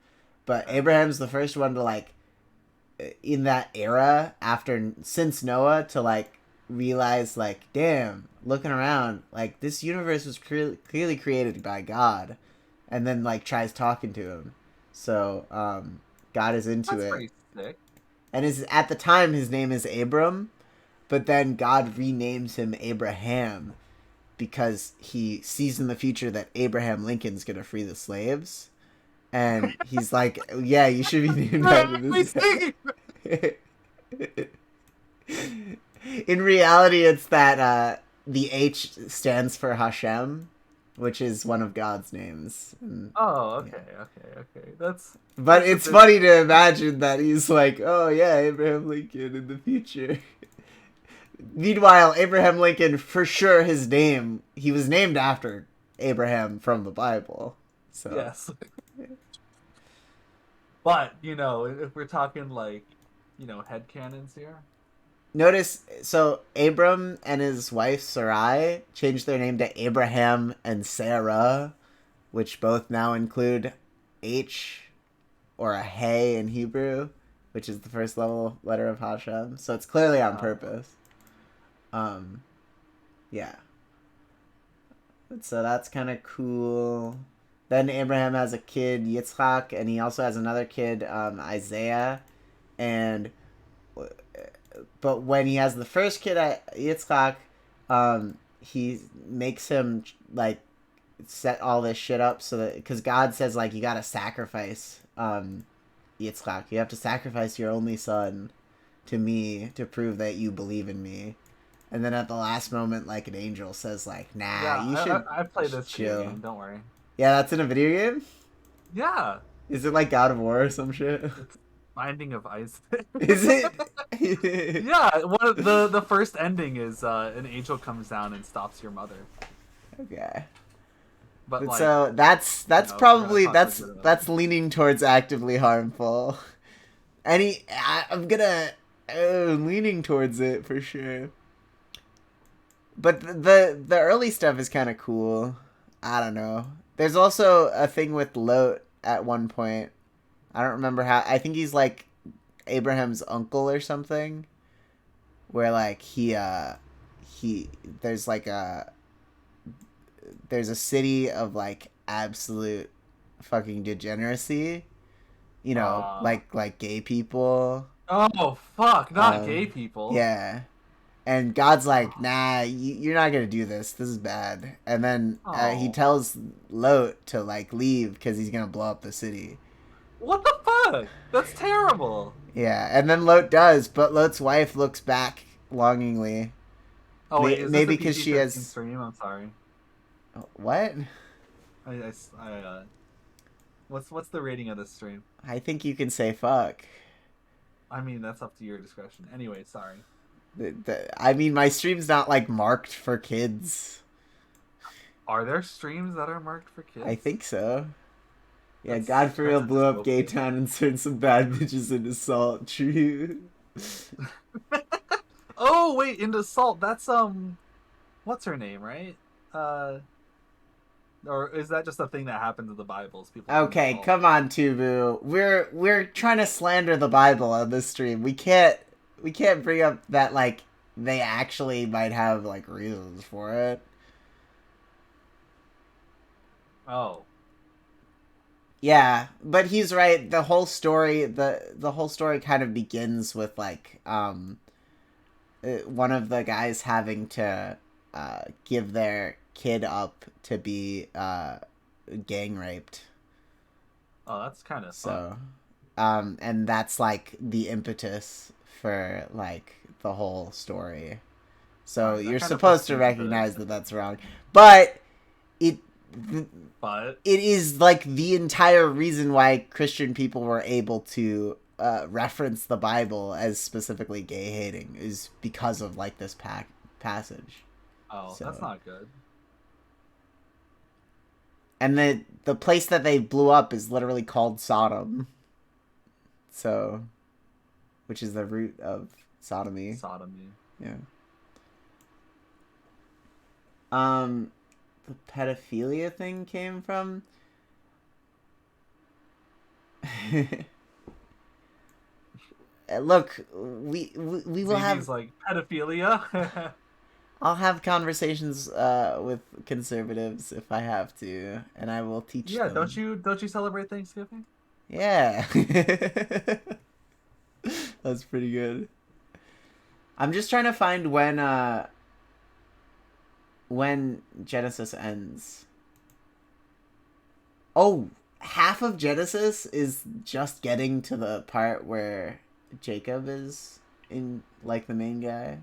S1: but Abraham's the first one to like in that era since Noah to like realize like, damn, looking around, like this universe was clearly created by God, and then like tries talking to him. So God is into
S2: That's
S1: it.
S2: pretty sick.
S1: And at the time his name is Abram, but then God renames him Abraham because he sees in the future that Abraham Lincoln's gonna free the slaves. And he's like, yeah, you should be named after this guy. In reality, it's that the H stands for Hashem, which is one of God's names. And,
S2: Oh, okay.
S1: But it's funny to imagine that he's like, oh yeah, Abraham Lincoln in the future. Meanwhile, Abraham Lincoln, for sure, he was named after Abraham from the Bible. So
S2: yes. But, if we're talking like, headcanons here.
S1: Notice, so Abram and his wife Sarai changed their name to Abraham and Sarah, which both now include H or a Hey in Hebrew, which is the first letter of Hashem. So it's clearly on purpose. Yeah. So that's kind of cool. Then Abraham has a kid, Yitzchak, and he also has another kid, Isaiah. But when he has the first kid, Yitzchak, he makes him like set all this shit up so that because God says like you gotta sacrifice Yitzchak, you have to sacrifice your only son to me to prove that you believe in me. And then at the last moment, like an angel says, like, "Nah,
S2: yeah,
S1: you should."
S2: I played this
S1: chill.
S2: game. Don't worry.
S1: Yeah, that's in a video game.
S2: Yeah.
S1: Is it like God of War or some shit?
S2: It's Binding of Isaac.
S1: Is it?
S2: Yeah. One of the first ending is an angel comes down and stops your mother.
S1: Okay.
S2: But like,
S1: so that's probably that's leaning towards actively harmful. I'm gonna leaning towards it for sure. But the early stuff is kind of cool. I don't know. There's also a thing with Lot at one point. I don't remember how. I think he's like Abraham's uncle or something. Where like there's a city of like absolute fucking degeneracy. Like gay people.
S2: Oh fuck! Not gay people.
S1: Yeah. And God's like, nah, you're not gonna do this. This is bad. And then he tells Lot to like leave because he's gonna blow up the city.
S2: What the fuck? That's terrible.
S1: Yeah, and then Lot does, but Lot's wife looks back longingly.
S2: Oh wait, is
S1: maybe
S2: because
S1: she has
S2: stream? I'm sorry.
S1: What?
S2: What's the rating of this stream?
S1: I think you can say fuck.
S2: I mean, that's up to your discretion. Anyway, sorry.
S1: I mean, my stream's not like marked for kids.
S2: Are there streams that are marked for kids?
S1: I think so. Yeah, God for real blew up Gay Town and turned some bad bitches into salt. True.
S2: Oh wait, into salt. That's what's her name, right? Or is that just a thing that happens in the Bibles? People tend to
S1: Okay,
S2: call it?
S1: come on, Tubu. We're trying to slander the Bible on this stream. We can't bring up that like they actually might have like reasons for it.
S2: Oh,
S1: Yeah, but he's right. The whole story the whole story kind of begins with like one of the guys having to give their kid up to be gang raped.
S2: oh, that's kind of fun.
S1: So, and that's like the impetus for like the whole story. So
S2: That
S1: you're
S2: kind of puts
S1: supposed to
S2: things into
S1: recognize that
S2: perspective.
S1: that's wrong, but it
S2: But
S1: it is like the entire reason why Christian people were able to reference the Bible as specifically gay hating is because of like this passage.
S2: oh, that's
S1: So,
S2: not good.
S1: and the place that they blew up is literally called Sodom. So, which is the root of sodomy.
S2: Sodomy.
S1: Yeah. The pedophilia thing came from. Look, we will have.
S2: ZZ's like pedophilia.
S1: I'll have conversations with conservatives if I have to, and I will teach
S2: Yeah,
S1: them.
S2: don't you celebrate Thanksgiving?
S1: Yeah. That's pretty good. I'm just trying to find when Genesis ends. Oh, half of Genesis is just getting to the part where Jacob is in like the main guy.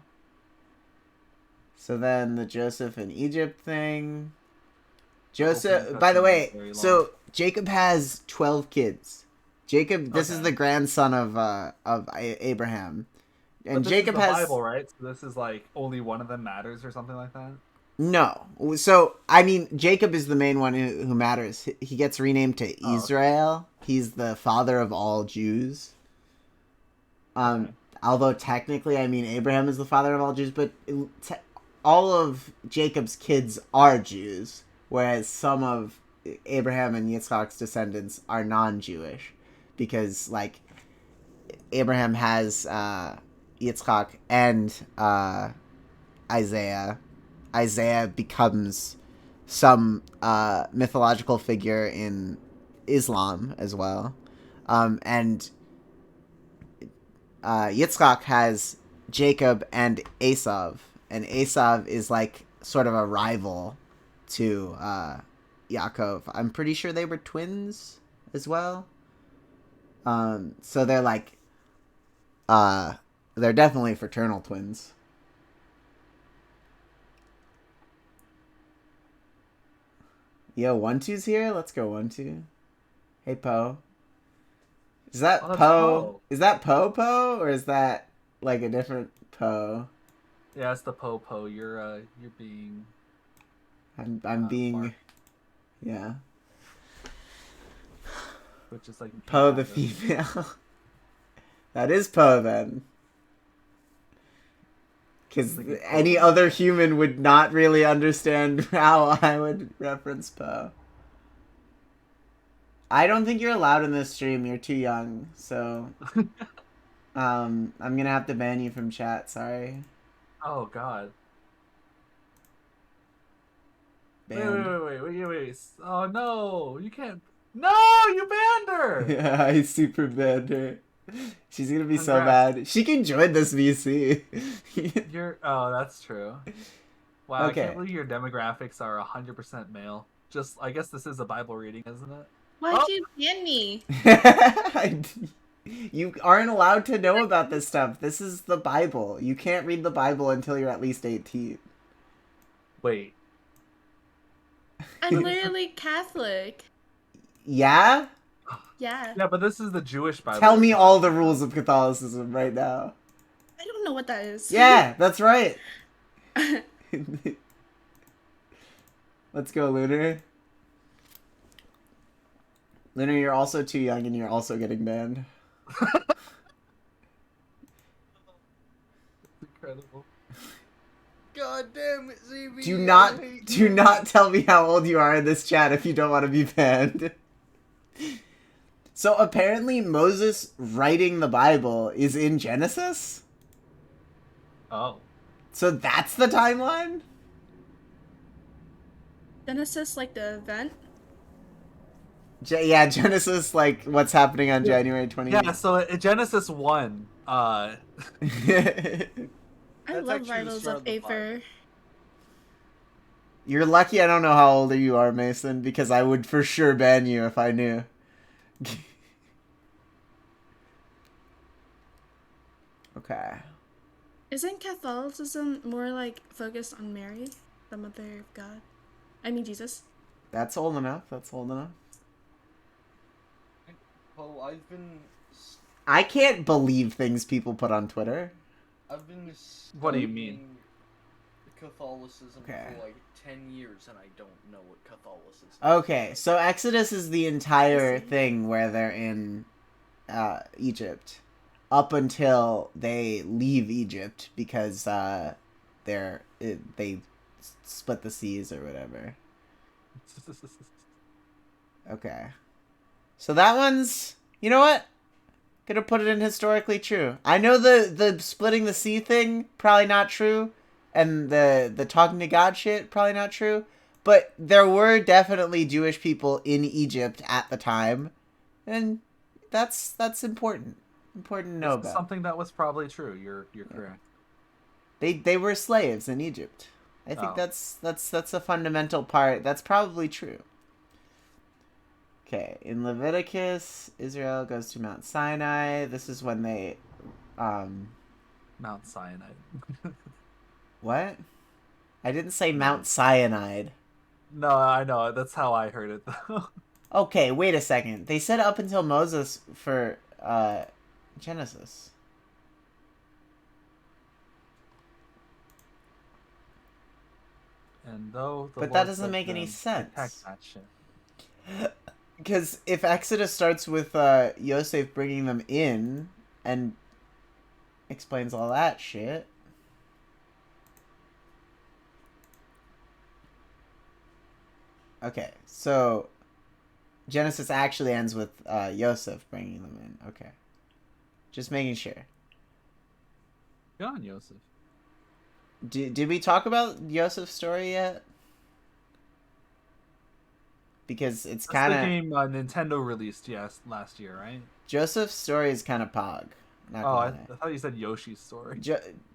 S1: So then the Joseph in Egypt thing. Joseph, by the way, so Jacob has 12 kids. Jacob, this is the grandson of Abraham. And
S2: but this
S1: Jacob
S2: is the
S1: has
S2: Bible, right? So this is like only one of them matters or something like that.
S1: no. So I mean, Jacob is the main one who matters. He gets renamed to Israel. He's the father of all Jews. Although technically, I mean, Abraham is the father of all Jews, but all of Jacob's kids are Jews, whereas some of Abraham and Yitzchak's descendants are non-Jewish, because like Abraham has Yitzchak and Isaiah. Isaiah becomes some mythological figure in Islam as well, and Yitzchak has Jacob and Esav, and Esav is like sort of a rival to Yaakov. I'm pretty sure they were twins as well. So they're like, they're definitely fraternal twins. Yo, 1-2's here. Let's go 1-2. Hey Poe. Is that Poe?
S2: Poe.
S1: Is that Poe, or is that like a different Poe?
S2: Yeah, it's the Poe. You're being.
S1: I'm being.
S2: Mark.
S1: Yeah.
S2: Which is like
S1: Poe the female. That is Poe then. Because any other human would not really understand how I would reference Poe. I don't think you're allowed in this stream. You're too young, so I'm gonna have to ban you from chat. Sorry.
S2: Oh God.
S1: Banned.
S2: Wait. Oh no, you can't. No, you banned her.
S1: Yeah, I super banned her. She's gonna be so mad. She can join this VC.
S2: Oh, that's true. Wow,
S1: Okay.
S2: I can't believe your demographics are 100% male. Just, I guess this is a Bible reading, isn't it?
S5: Why'd you ban me?
S1: You aren't allowed to know about this stuff. This is the Bible. You can't read the Bible until you're at least 18.
S2: Wait.
S5: I'm literally Catholic.
S1: Yeah?
S5: Yeah.
S2: Yeah, but this is the Jewish Bible.
S1: Tell me all the rules of Catholicism right now.
S5: I don't know what that is.
S1: Yeah, that's right. Let's go, Lunar. Lunar, you're also too young and you're also getting banned.
S2: Incredible.
S6: God damn it, CB.
S1: Do not tell me how old you are in this chat if you don't want to be banned. So apparently Moses writing the Bible is in Genesis?
S2: Oh.
S1: So that's the timeline?
S5: Genesis, like the event.
S1: Yeah, Genesis, like what's happening on January 20th.
S2: Yeah, so Genesis 1,
S5: I
S6: That's
S5: love
S6: actually the
S5: Rivals
S6: start
S5: of
S6: of the Bible.
S5: Aether.
S1: You're lucky I don't know how old you are, Mason, because I would for sure ban you if I knew. Okay.
S5: Isn't Catholicism more like focused on Mary, the Mother of God? I mean Jesus.
S1: That's old enough. That's old enough.
S6: Well, I've been
S1: I can't believe things people put on Twitter.
S2: What do you mean?
S6: studying Catholicism
S1: Okay.
S6: for like 10 years and I don't know what Catholicism is.
S1: Okay, so Exodus is the entire
S5: I see.
S1: thing where they're in Egypt up until they leave Egypt because they split the seas or whatever. Okay. So that one's, you know what? Gonna put it in historically true. I know the splitting the sea thing, probably not true. And the talking to God shit, probably not true. But there were definitely Jewish people in Egypt at the time. And that's important. Important to know
S2: This is
S1: about.
S2: something that was probably true. You're correct.
S1: They were slaves in Egypt. I think
S2: Oh.
S1: that's a fundamental part. That's probably true. Okay, in Leviticus, Israel goes to Mount Sinai. This is when they
S2: Mount Sinai.
S1: what? I didn't say Mount Cyanide.
S2: No, I know. That's how I heard it though.
S1: Okay, wait a second. They said up until Moses for Genesis.
S2: And though the
S1: But
S2: Lord
S1: that doesn't
S2: said
S1: make
S2: to
S1: any
S2: them,
S1: sense.
S2: "Protect that shit."
S1: Because if Exodus starts with Yosef bringing them in and explains all that shit. Okay, so Genesis actually ends with Yosef bringing them in. Okay. Just making sure.
S2: Good on Yosef.
S1: Did we talk about Yosef's story yet? Because it's
S2: That's the
S1: kind of...
S2: game Nintendo released last year, right?
S1: Joseph's story is kind of pog. Not
S2: Oh,
S1: gonna
S2: I
S1: lie.
S2: thought you said Yoshi's story.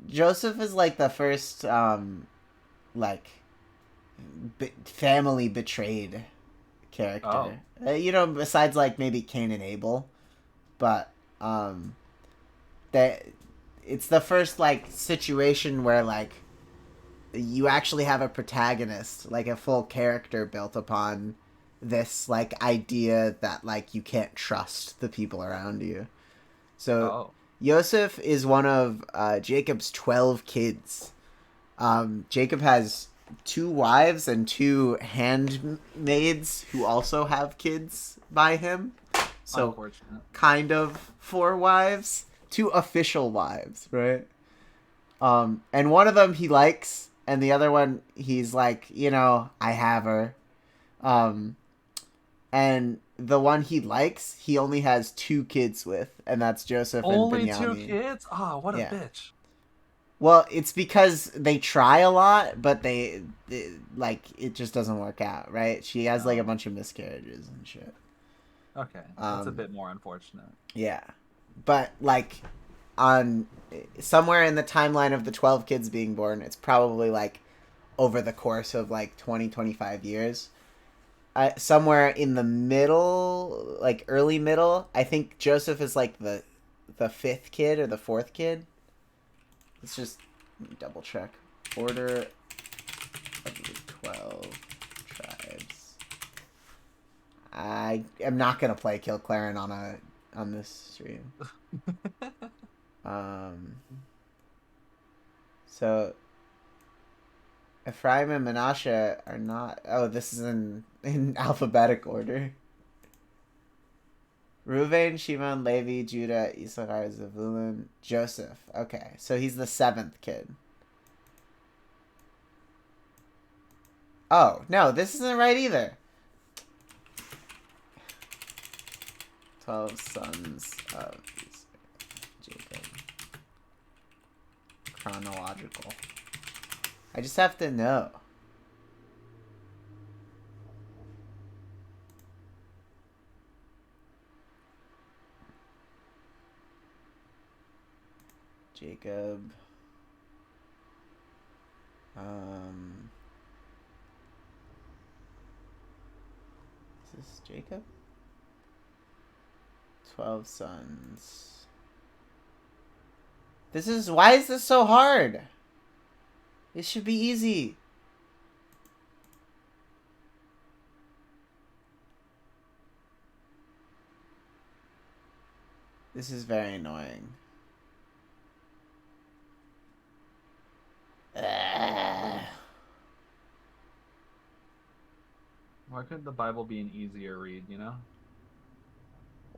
S1: Joseph is like the first, like, family betrayed character. You know, besides like maybe Cain and Abel, but that it's the first like situation where like you actually have a protagonist, like a full character built upon this like idea that like you can't trust the people around you. So
S2: Oh,
S1: Yosef is one of Jacob's 12 kids. Jacob has 2 wives and 2 handmaids who also have kids by him. So
S2: unfortunate.
S1: kind of 4 wives. 2 official wives, right? And one of them he likes, and the other one he's like, you know, I have her. And the one he likes, he only has 2 kids with, and that's Joseph
S2: Only
S1: and
S2: 2
S1: Benjamin.
S2: kids? Oh, what a
S1: Yeah.
S2: bitch.
S1: Well, it's because they try a lot, but they like it just doesn't work out, right? She has like a bunch of miscarriages and shit.
S2: Okay, that's a bit more unfortunate.
S1: Yeah, but like on somewhere in the timeline of the 12 kids being born, it's probably like over the course of like 20-25 years. Somewhere in the middle, like early middle, I think Joseph is like the 5th kid or the 4th kid. Let's just double check. Order of the 12 tribes. I am not gonna play Kill Claren on this stream. So Ephraim and Menashe are not. Oh, this is in alphabetic order. Reuven, Shimon, Levi, Judah, Issachar, Zebulun, Joseph. Okay, so he's the 7th kid. Oh, no, this isn't right either. 12 sons of Jacob. Chronological. I just have to know. Jacob. Is this Jacob? 12 sons. Why is this so hard? It should be easy. This is very annoying.
S2: Why couldn't the Bible be an easier read, you know?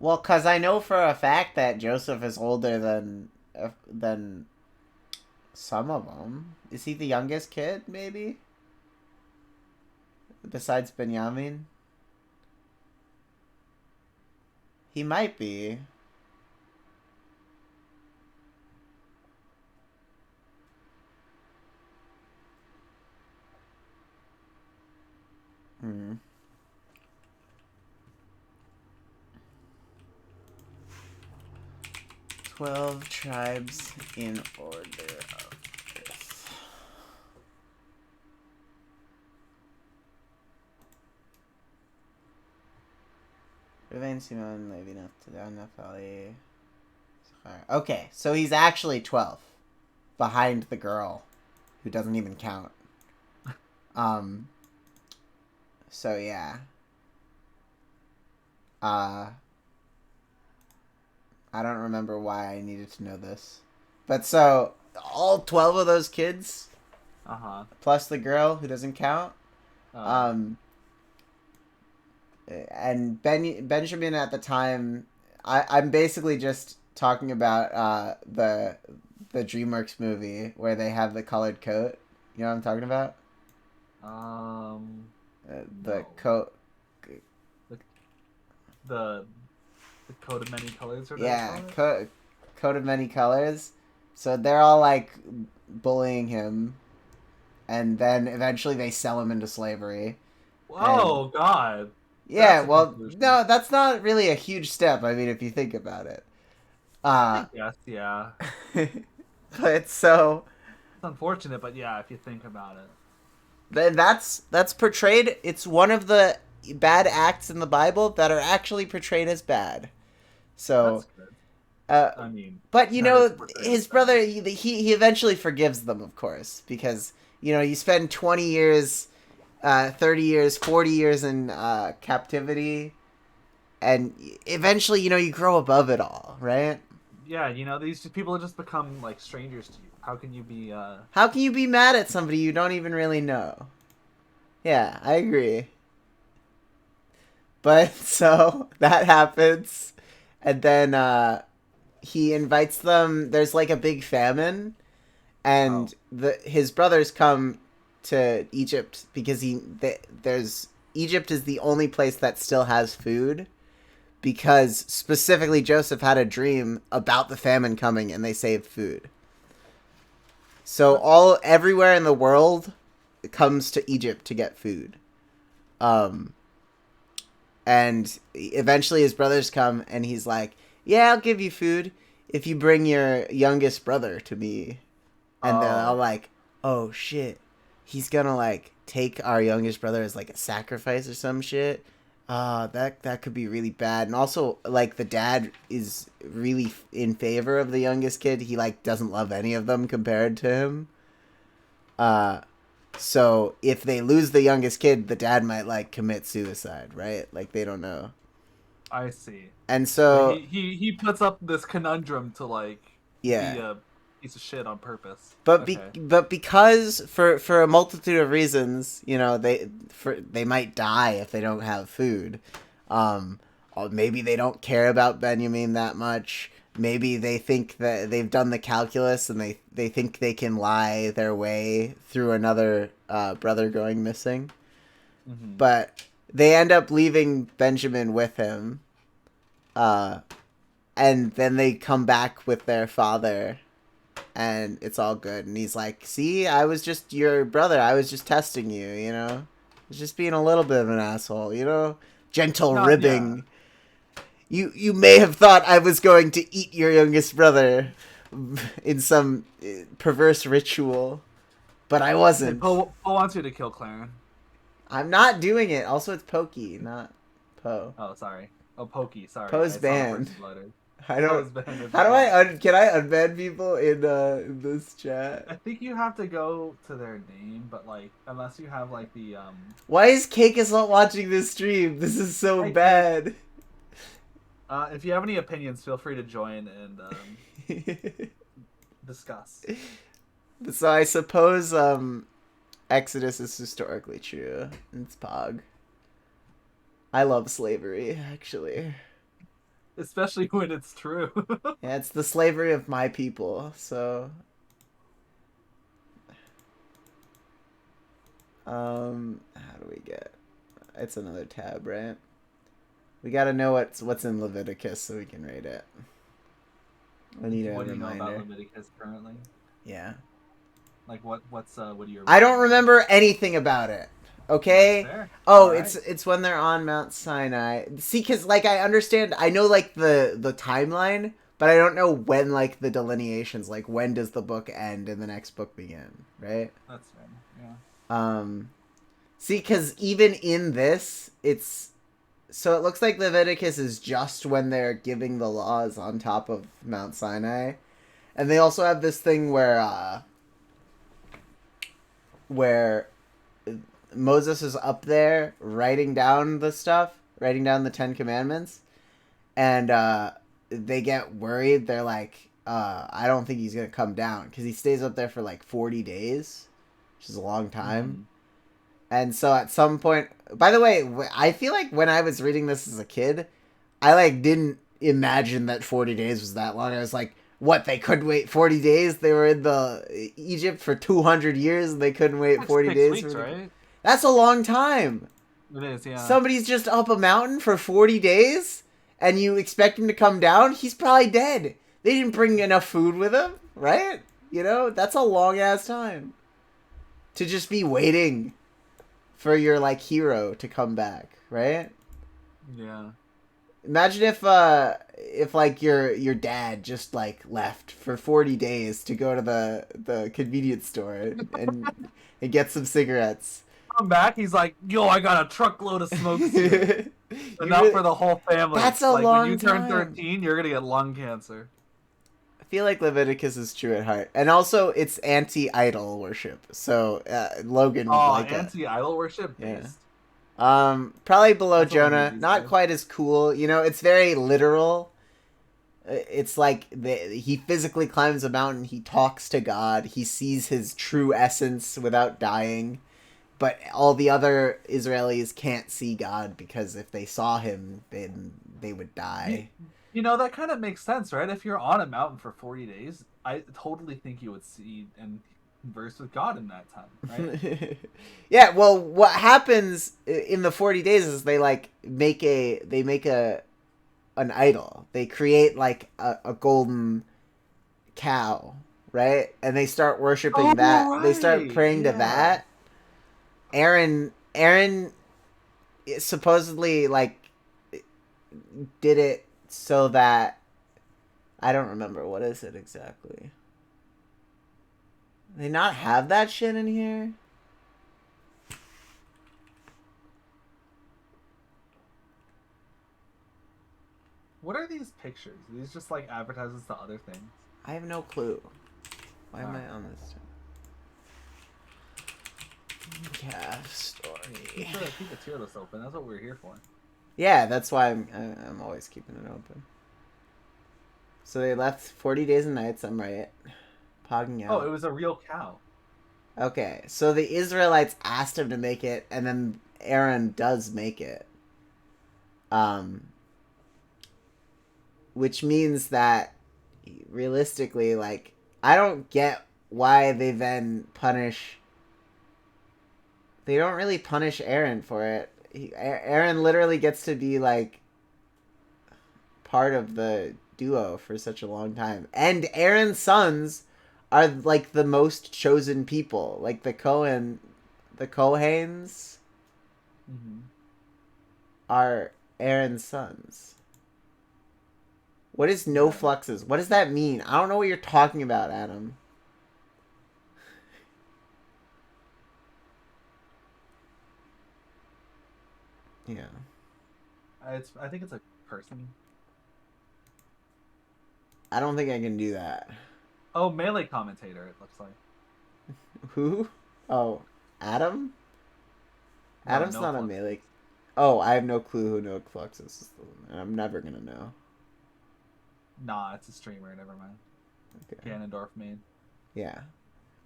S1: Well, because I know for a fact that Joseph is older than some of them. Is he the youngest kid, maybe? Besides Benjamin? He might be. Hmm. "12 tribes in order of birth." Reuven, Simon, Levi, Naphtali. Okay, so he's actually 12. Behind the girl, who doesn't even count. So yeah. I don't remember why I needed to know this. But so, all 12 of those kids, plus the girl who doesn't count, and Benjamin at the time, I'm basically just talking about the DreamWorks movie where they have the colored coat. You know what I'm talking about? The
S2: No.
S1: coat.
S2: The coat of many colors, or
S1: Yeah, coat of many colors. So they're all like bullying him, and then eventually they sell him into slavery.
S2: Oh God.
S1: Yeah,
S2: That's a
S1: well,
S2: conclusion.
S1: no, that's not really a huge step. I mean, if you think about it.
S2: Yes, yeah.
S1: But so
S2: It's unfortunate, but yeah, if you think about it.
S1: then that's portrayed. It's one of the bad acts in the Bible that are actually portrayed as bad. So,
S2: That's good.
S1: uh,
S2: I mean,
S1: but you
S2: that
S1: know,
S2: is portrayed
S1: his
S2: as bad.
S1: brother, he eventually forgives them, of course, because you know you spend 20 years, 30 years, 40 years in captivity, and eventually, you know, you grow above it all, right?
S2: Yeah, you know, these people have just become like strangers to you. How can you be?
S1: How can you be mad at somebody you don't even really know? Yeah, I agree. But so that happens, and then he invites them. There's like a big famine, and his brothers come to Egypt because there's Egypt is the only place that still has food, because specifically Joseph had a dream about the famine coming and they saved food. So everywhere in the world comes to Egypt to get food. And eventually his brothers come and he's like, "Yeah, I'll give you food if you bring your youngest brother to me." And they're all like, "Oh shit. He's gonna like take our youngest brother as like a sacrifice or some shit." That could be really bad. And also, like, the dad is really in favor of the youngest kid. He like doesn't love any of them compared to him. So if they lose the youngest kid, the dad might like commit suicide, right? Like they don't know.
S2: I see.
S1: And
S2: So
S1: so
S2: he puts up this conundrum to like
S1: yeah.
S2: be a piece of shit on purpose.
S1: But
S2: Okay.
S1: but because for a multitude of reasons, you know, they might die if they don't have food. Or maybe they don't care about Benjamin that much. Maybe they think that they've done the calculus and they think they can lie their way through another brother going missing. but they end up leaving Benjamin with him. And then they come back with their father, and it's all good. And he's like, see, I was just your brother. I was just testing you, you know? I was just being a little bit of an asshole, you know? Gentle ribbing. Yeah. You may have thought I was going to eat your youngest brother in some perverse ritual, but I wasn't.
S2: Hey, Poe wants you to kill Claren.
S1: I'm not doing it. Also, it's Pokey, not Poe.
S2: Oh, sorry. Oh, Pokey. Sorry.
S1: Poe's
S2: I saw the
S1: banned.
S2: first letter.
S1: I don't.
S2: Poe's banned.
S1: How do I? Can I unban people in this chat?
S2: I think you have to go to their name, but like, unless you have like the
S1: Why is Cake not watching this stream? This is so
S2: Hey,
S1: bad.
S2: If you have any opinions, feel free to join and discuss.
S1: So I suppose Exodus is historically true. It's Pog. I love slavery, actually.
S2: Especially when it's true.
S1: Yeah, it's the slavery of my people, so... how do we get... It's another tab, right? We gotta know what's in Leviticus so we can rate it. I need a
S2: What do you know
S1: reminder.
S2: about Leviticus currently?
S1: Yeah.
S2: Like what do you?
S1: I don't remember anything about it. Okay. Oh, it's when they're on Mount Sinai. See, because like I understand, I know like the timeline, but I don't know when like the delineations. Like when does the book end and the next book begin? Right.
S2: That's fair. Yeah.
S1: See, because even in this, it's so it looks like Leviticus is just when they're giving the laws on top of Mount Sinai, and they also have this thing where Moses is up there writing down the stuff, writing down the 10 Commandments, and they get worried. They're like, I don't think he's going to come down, because he stays up there for like 40 days, which is a long time. Mm-hmm. And so at some point, by the way, I feel like when I was reading this as a kid, I like didn't imagine that 40 days was that long. I was like, what, they couldn't wait 40 days? They were in the Egypt for 200 years and they couldn't wait 40 days?
S2: Weeks, right?
S1: That's a long time.
S2: It is, yeah.
S1: Somebody's just up a mountain for 40 days and you expect him to come down? He's probably dead. They didn't bring enough food with him, right? You know, that's a long ass time to just be waiting for your like hero to come back, right?
S2: Yeah.
S1: Imagine if like your dad just like left for 40 days to go to the convenience store and get some cigarettes.
S2: Come back, he's like, yo, I got a truckload of smokes here. Enough for the whole family.
S1: That's a long
S2: when you turn
S1: time.
S2: 13, you're gonna get lung cancer.
S1: I feel like Leviticus is true at heart, and also it's anti-idol worship. So Logan, like
S2: anti-idol worship based.
S1: Yeah. Probably below
S2: That's
S1: Jonah. Not quite as cool. You know, it's very literal. It's like he physically climbs a mountain. He talks to God. He sees his true essence without dying. But all the other Israelis can't see God because if they saw him, then they would die.
S2: You know, that kind of makes sense, right? If you're on a mountain for 40 days, I totally think you would see and converse with God in that time, right?
S1: Yeah, well, what happens in the 40 days is they make an idol. They create like a golden cow, right? And they start worshiping that. Right. They start praying to that. Aaron supposedly like did it so that I don't remember what is it exactly. They not have that shit in here?
S2: What are these pictures? Are these just like advertisements to other things?
S1: I have no clue. Why am I on this? Calf story.
S2: Keep the tier list open. That's what we're here for.
S1: Yeah, that's why I'm always keeping it open. So they left 40 days and nights. I'm right. Pogging out.
S2: Oh, it was a real cow.
S1: Okay, so the Israelites asked him to make it, and then Aaron does make it. Which means that, realistically, like, I don't get why they then punish they don't really punish Aaron for it. Aaron literally gets to be like part of the duo for such a long time, and Aaron's sons are like the most chosen people. Like the Cohanes
S2: Mm-hmm.
S1: are Aaron's sons. What is no fluxes? What does that mean? I don't know what you're talking about, Adam. Yeah.
S2: I think it's a person.
S1: I don't think I can do that.
S2: Oh, melee commentator. It looks like.
S1: Who? Oh, Adam?
S2: No,
S1: Adam's
S2: no
S1: not a
S2: Flux.
S1: melee. Oh, I have no clue who No Flux is. And I'm never gonna know.
S2: Nah, it's a streamer. Never mind.
S1: Okay.
S2: Ganondorf main.
S1: Yeah.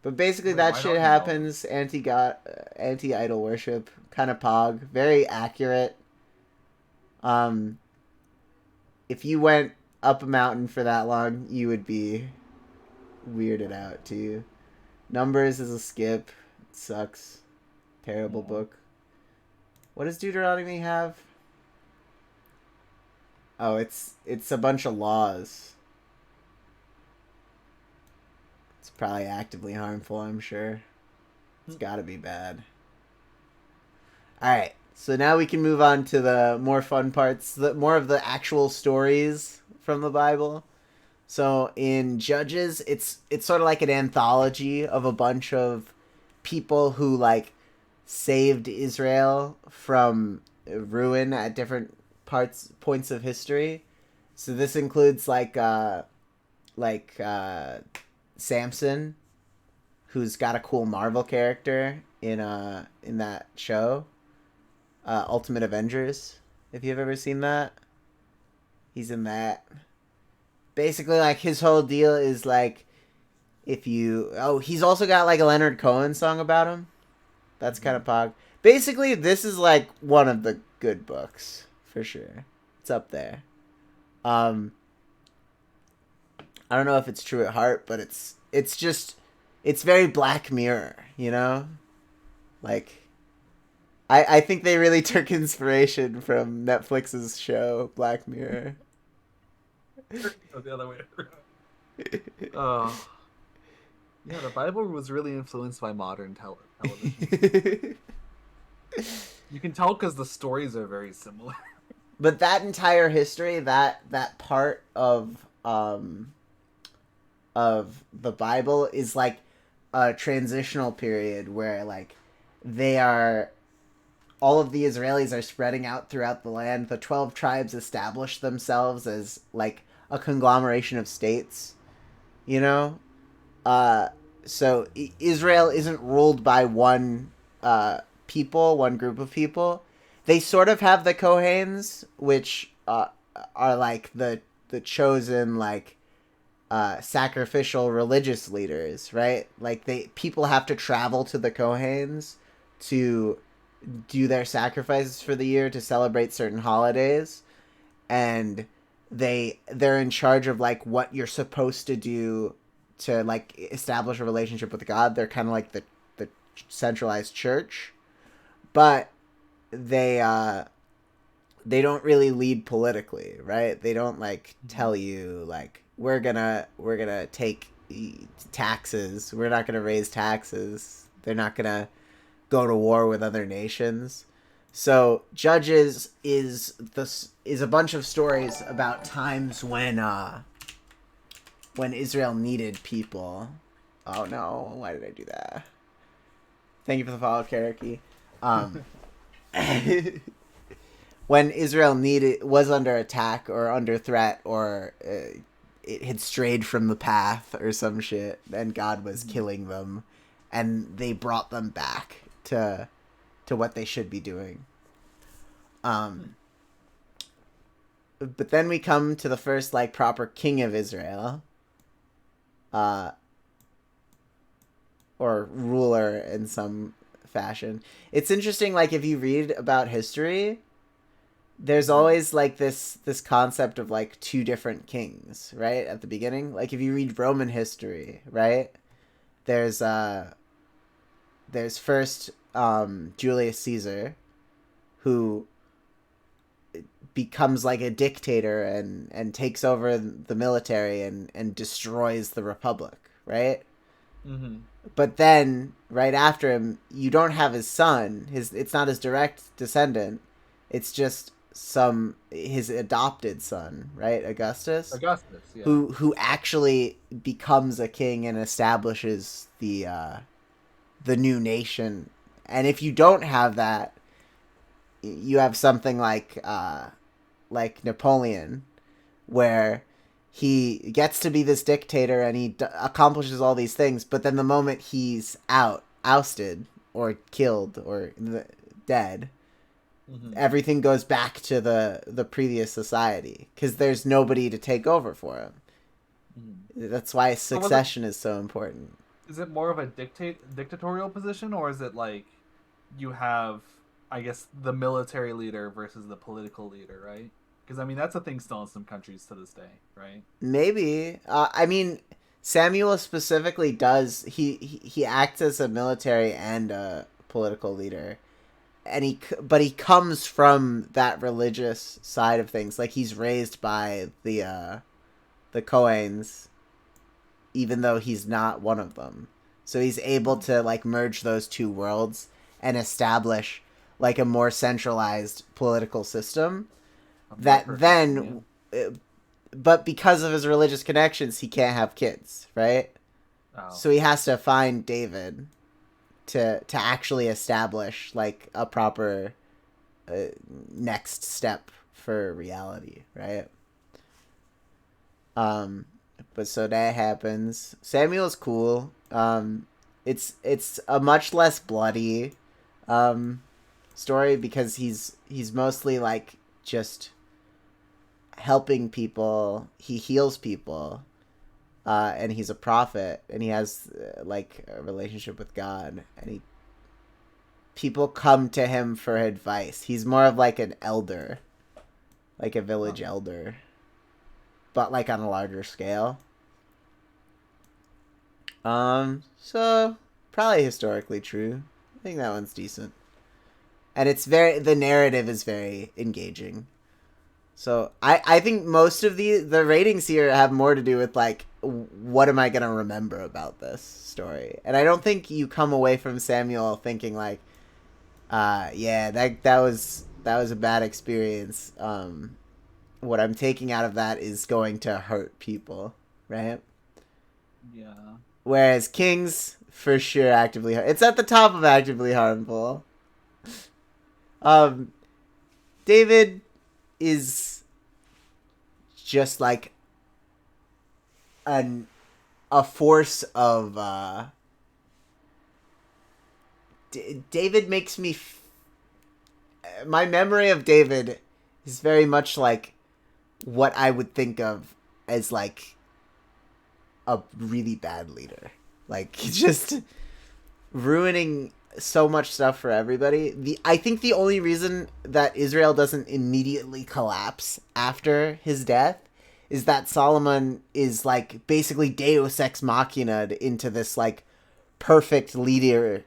S1: But basically
S2: Wait,
S1: that
S2: why
S1: shit
S2: don't you know
S1: happens. Anti-god, anti-idol worship. Kind of pog. Very accurate. If you went up a mountain for that long, you would be weirded out too. Numbers is a skip. It sucks. Terrible
S2: Yeah.
S1: book. What does Deuteronomy have? Oh, it's a bunch of laws. It's probably actively harmful, I'm sure. It's gotta be bad. Alright, so now we can move on to the more fun parts, more of the actual stories from the Bible. So in Judges, it's sort of like an anthology of a bunch of people who like saved Israel from ruin at different points of history. So this includes like Samson, who's got a cool Marvel character in that show, Ultimate Avengers. If you've ever seen that, he's in that. Basically, like his whole deal is like, if you he's also got like a Leonard Cohen song about him. That's kind of pog. Basically, this is like one of the good books for sure. It's up there. I don't know if it's true at heart, but it's very Black Mirror, you know? Like, I think they really took inspiration from Netflix's show Black Mirror.
S2: Oh, the other way around. Oh. Yeah, the Bible was really influenced by modern television. You can tell because the stories are very similar.
S1: But that entire history, that part of the Bible is like a transitional period where like all of the Israelis are spreading out throughout the land. The 12 tribes establish themselves as like a conglomeration of states, you know? So Israel isn't ruled by one one group of people. They sort of have the Kohanes, which are like the chosen like sacrificial religious leaders, right? Like people have to travel to the Kohanes to do their sacrifices for the year to celebrate certain holidays, and they're in charge of like what you're supposed to do to like establish a relationship with God. They're kind of like the centralized church, but they don't really lead politically, right? They don't like tell you like we're gonna take taxes. We're not gonna raise taxes. They're not gonna go to war with other nations. So Judges is a bunch of stories about times when Israel needed people. Oh no, why did I do that? Thank you for the follow, Karaki. When Israel was under attack or under threat, or it had strayed from the path or some shit, and God was killing them, and they brought them back to what they should be doing. But then we come to the first like proper king of Israel, or ruler in some fashion. It's interesting, like if you read about history, there's always like this concept of like two different kings, right? At the beginning, like if you read Roman history, right? There's first Julius Caesar, who becomes like a dictator and takes over the military and destroys the republic, right?
S2: Mm-hmm.
S1: But then right after him, you don't have his son. It's not his direct descendant. It's just his adopted son, right? Augustus,
S2: Augustus, yeah.
S1: who actually becomes a king and establishes the new nation. And if you don't have that, you have something like Napoleon, where he gets to be this dictator and he accomplishes all these things, but then the moment he's ousted or killed or dead, everything goes back to the previous society because there's nobody to take over for him. That's why succession is so important.
S2: Is it more of a dictatorial position, or is it like you have, I guess, the military leader versus the political leader, right? Because I mean that's a thing still in some countries to this day, right?
S1: Maybe. I mean, Samuel specifically does. He acts as a military and a political leader, and but he comes from that religious side of things. Like he's raised by the Cohens, even though he's not one of them. So he's able to like merge those two worlds and establish like a more centralized political system. That then, but because of his religious connections, he can't have kids, right?
S2: Oh.
S1: So he has to find David to actually establish like a proper next step for reality, right? But so that happens. Samuel's cool. It's a much less bloody story because he's mostly like just helping people. He heals people, and he's a prophet, and he has like a relationship with God, and people come to him for advice. He's more of like an elder, like a village elder, but like on a larger scale. So probably historically true. I think that one's decent. And the narrative is very engaging. So I think most of the ratings here have more to do with like, what am I going to remember about this story? And I don't think you come away from Samuel thinking like, yeah, that was a bad experience. What I'm taking out of that is going to hurt people, right?
S2: Yeah.
S1: Whereas Kings, for sure, it's at the top of actively harmful. David is just like a force of David makes me my memory of David is very much like what I would think of as like a really bad leader. Like he's just ruining so much stuff for everybody. I think the only reason that Israel doesn't immediately collapse after his death is that Solomon is like basically Deus ex machina into this like perfect leader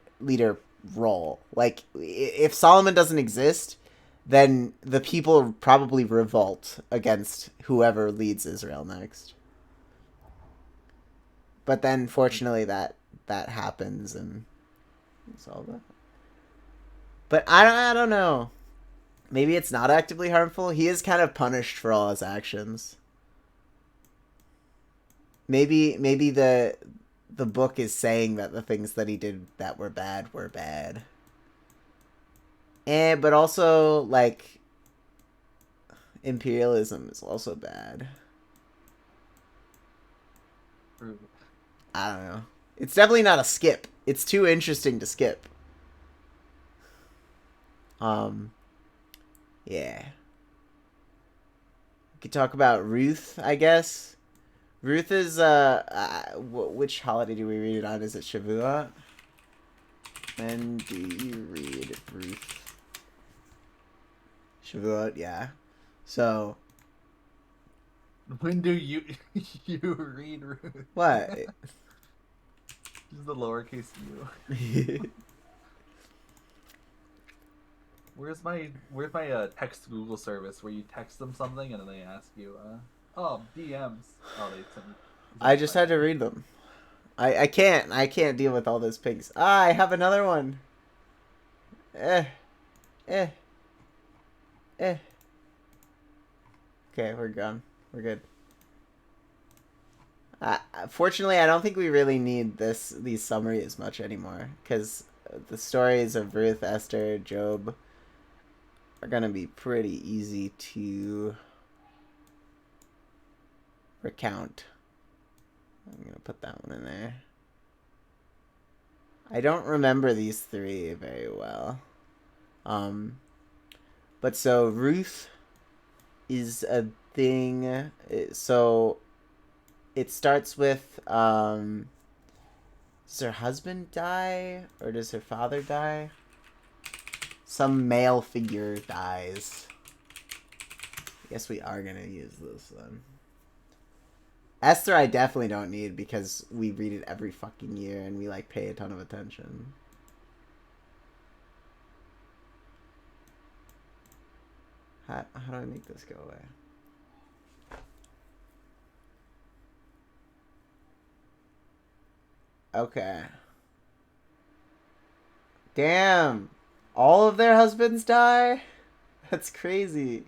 S1: role. Like if Solomon doesn't exist, then the people probably revolt against whoever leads Israel next. But then fortunately that happens and it's all that. But I don't know. Maybe it's not actively harmful. He is kind of punished for all his actions. Maybe the book is saying that the things that he did that were bad were bad. But also like imperialism is also bad. I don't know. It's definitely not a skip. It's too interesting to skip. Yeah. We could talk about Ruth, I guess. Ruth is, which holiday do we read it on? Is it Shavuot? When do you read Ruth? Shavuot, yeah. So.
S2: When do you read Ruth?
S1: What?
S2: Just the lowercase u. Where's my text to Google service where you text them something and then they ask you, DMs. Oh, they sent me.
S1: I just had to read them. I can't deal with all those pigs. Ah, I have another one. Eh. Eh. Eh. Okay, we're gone. We're good. Fortunately, I don't think we really need these summaries much anymore, because the stories of Ruth, Esther, Job are gonna be pretty easy to recount. I'm gonna put that one in there. I don't remember these three very well. But so Ruth is a thing. So it starts with, does her husband die or does her father die? Some male figure dies. I guess we are gonna use this then. Esther I definitely don't need because we read it every fucking year and we like pay a ton of attention. How do I make this go away? Okay. Damn. All of their husbands die? That's crazy.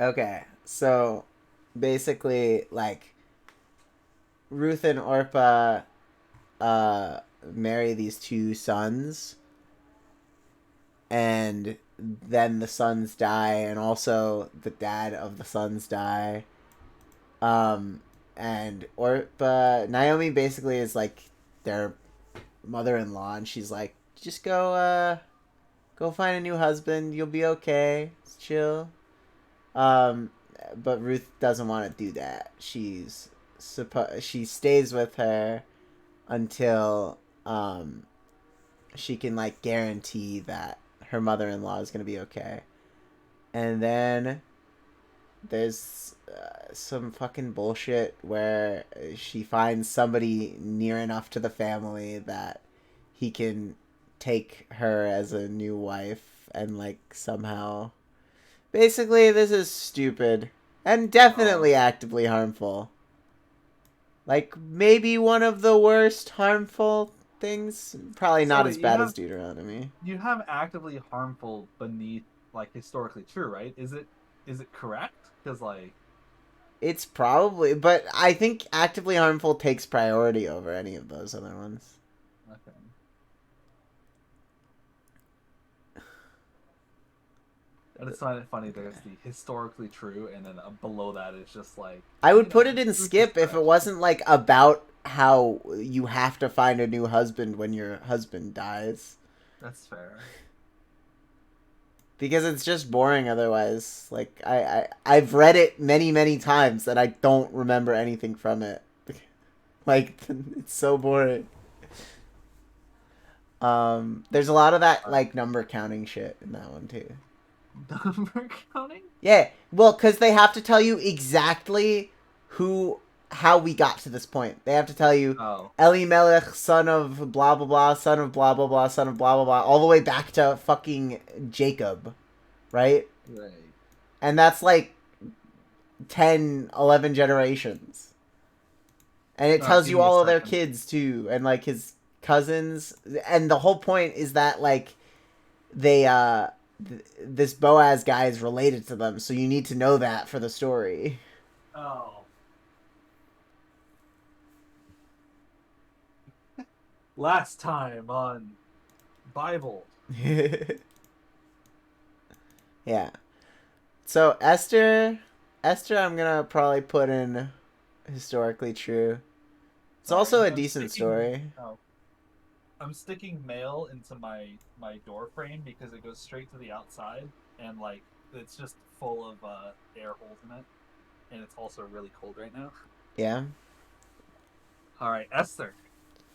S1: Okay, so basically, like, Ruth and Orpah marry these two sons, and then the sons die, and also the dad of the sons die. And Orpah, Naomi basically is like their mother-in-law, and she's like, just go find a new husband, you'll be okay, it's chill. But Ruth doesn't want to do that. She stays with her until she can like guarantee that her mother-in-law is gonna be okay. And then there's some fucking bullshit where she finds somebody near enough to the family that he can take her as a new wife and like somehow. Basically, this is stupid and definitely actively harmful. Like, maybe one of the worst harmful things. Probably not as bad as Deuteronomy.
S2: You have actively harmful beneath, like, historically true, right? Is it correct? Because, like...
S1: It's probably... But I think actively harmful takes priority over any of those other ones.
S2: Okay. I just find it funny there's the historically true, and then below that it's just like...
S1: I would put it in skip if it wasn't, like, about how you have to find a new husband when your husband dies.
S2: That's fair.
S1: Because it's just boring otherwise. Like, I've read it many, many times and I don't remember anything from it. Like, it's so boring. There's a lot of that, like, number counting shit in that one, too.
S2: Number counting?
S1: Yeah, well, because they have to tell you exactly how we got to this point. They have to tell you, Elimelech, son of blah, blah, blah, son of blah, blah, blah, son of blah, blah, blah, all the way back to fucking Jacob, right?
S2: Right.
S1: And that's like 10, 11 generations. And it tells you all of their kids, too, and, like, his cousins. And the whole point is that, like, they, this Boaz guy is related to them, so you need to know that for the story.
S2: Oh. Last time on Bible.
S1: Yeah. So Esther I'm gonna probably put in historically true. It's also a decent story.
S2: Oh. I'm sticking mail into my door frame because it goes straight to the outside, and like it's just full of air holes in it, and it's also really cold right now.
S1: Yeah.
S2: All right, Esther.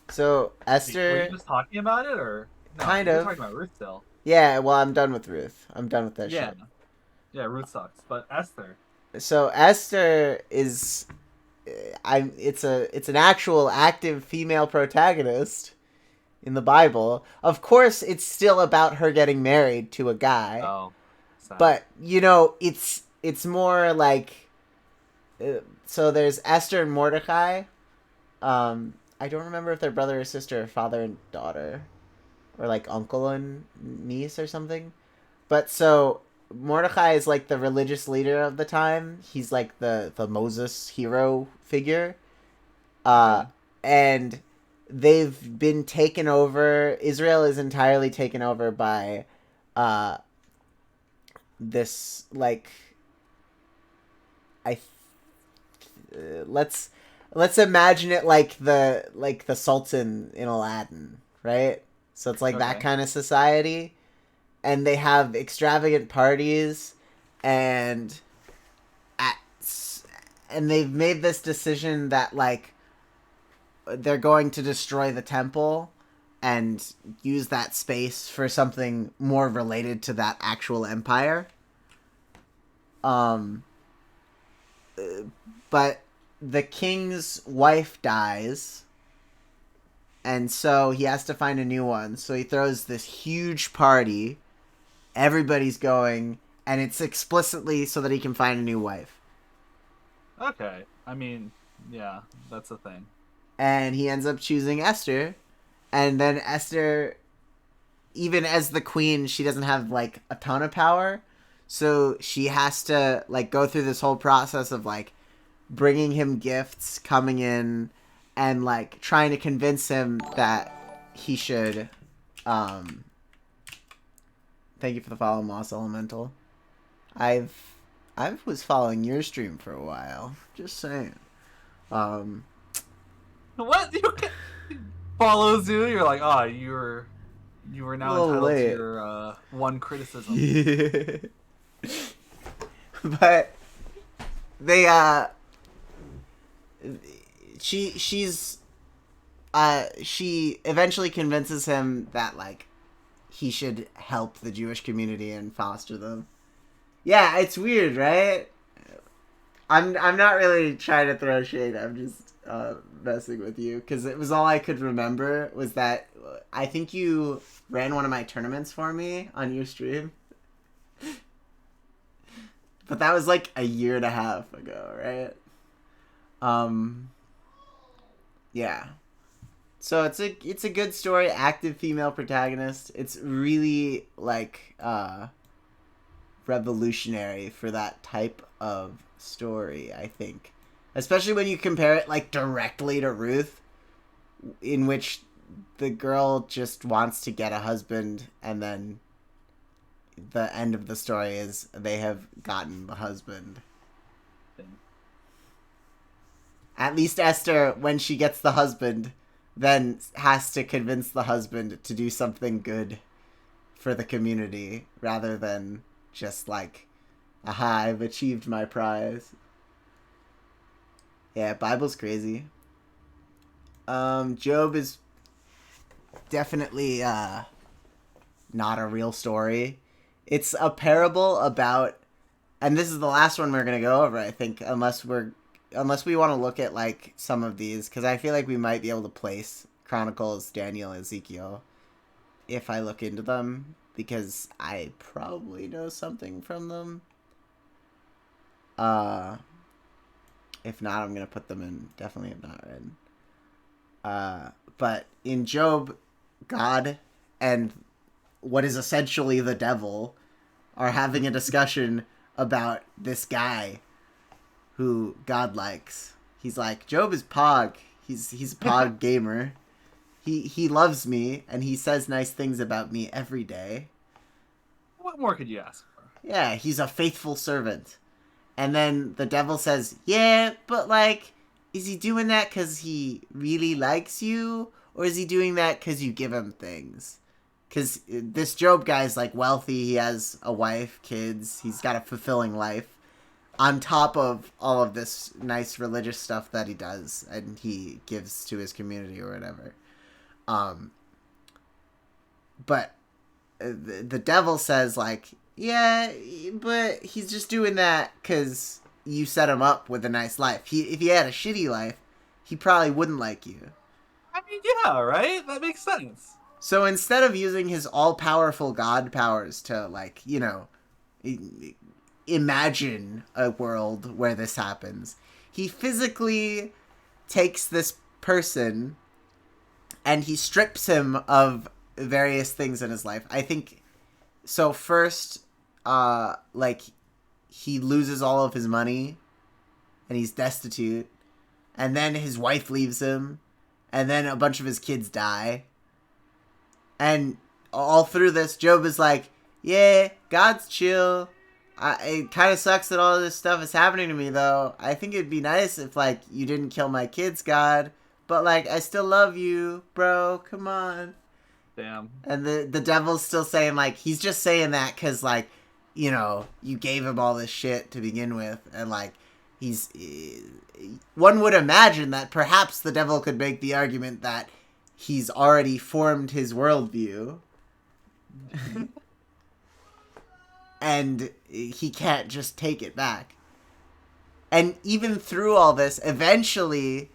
S1: So Esther.
S2: Were you just talking about it, or no,
S1: kind
S2: you're
S1: of
S2: talking about Ruth still?
S1: Yeah. Well, I'm done with Ruth. I'm done with that shit.
S2: Yeah, Ruth sucks, but Esther.
S1: So Esther is it's an actual active female protagonist in the Bible. Of course, it's still about her getting married to a guy,
S2: Oh, sad.
S1: but it's more like so there's Esther and Mordecai. I don't remember if they're brother or sister, or father and daughter, or like uncle and niece or something. But so Mordecai is like the religious leader of the time. He's like the Moses hero figure. And they've been taken over. Israel is entirely taken over by this like let's imagine it like the Sultan in Aladdin, right? So it's like that
S2: Okay.
S1: kind of society, and they have extravagant parties, and and they've made this decision that like they're going to destroy the temple and use that space for something more related to that actual empire. But the king's wife dies, and so he has to find a new one. So he throws this huge party. Everybody's going, and it's explicitly so that he can find a new wife.
S2: Okay. I mean, yeah, that's a thing.
S1: And he ends up choosing Esther. And then Esther, even as the queen, she doesn't have like a ton of power. So she has to like go through this whole process of like bringing him gifts, coming in, and like trying to convince him that he should. Thank you for the follow, Moss Elemental. I was following your stream for a while. Just saying.
S2: What? You can... follows you? You're like, oh, you were now entitled
S1: late.
S2: to your one criticism.
S1: But they she eventually convinces him that like he should help the Jewish community and foster them. Yeah, it's weird, right? I'm not really trying to throw shade. I'm just messing with you because it was all I could remember was that I think you ran one of my tournaments for me on your stream. But that was like a year and a half ago, right? Yeah. So it's a good story, active female protagonist. It's really like revolutionary for that type of story, I think. Especially when you compare it like directly to Ruth, in which the girl just wants to get a husband, and then the end of the story is they have gotten the husband. At least Esther, when she gets the husband, then has to convince the husband to do something good for the community, rather than just like, aha, I've achieved my prize. Yeah, Bible's crazy. Job is definitely not a real story. It's a parable about, and this is the last one we're gonna go over, I think, unless we want to look at like some of these, because I feel like we might be able to place Chronicles, Daniel, Ezekiel, if I look into them, because I probably know something from them. If not, I'm gonna put them in. Definitely have not read. But in Job, God and what is essentially the devil are having a discussion about this guy who God likes. He's like, Job is Pog. He's a Pog gamer. He loves me and he says nice things about me every day.
S2: What more could you ask for?
S1: Yeah, he's a faithful servant. And then the devil says, yeah, but like, is he doing that because he really likes you? Or is he doing that because you give him things? Because this Job guy's like wealthy. He has a wife, kids. He's got a fulfilling life. On top of all of this nice religious stuff that he does and he gives to his community or whatever. But the devil says like, yeah, but he's just doing that because you set him up with a nice life. If he had a shitty life, he probably wouldn't like you.
S2: I mean, yeah, right? That makes sense.
S1: So instead of using his all-powerful god powers to, like, imagine a world where this happens, he physically takes this person and he strips him of various things in his life. I think so. First, like, he loses all of his money and he's destitute, and then his wife leaves him, and then a bunch of his kids die. And all through this, Job is like, yeah, God's chill. It kind of sucks that all this stuff is happening to me, though. I think it'd be nice if, like, you didn't kill my kids, God. But, like, I still love you, bro. Come on.
S2: Damn.
S1: And the devil's still saying, like, he's just saying that because, like, you gave him all this shit to begin with. And, like, one would imagine that perhaps the devil could make the argument that he's already formed his worldview. And he can't just take it back. And even through all this, eventually,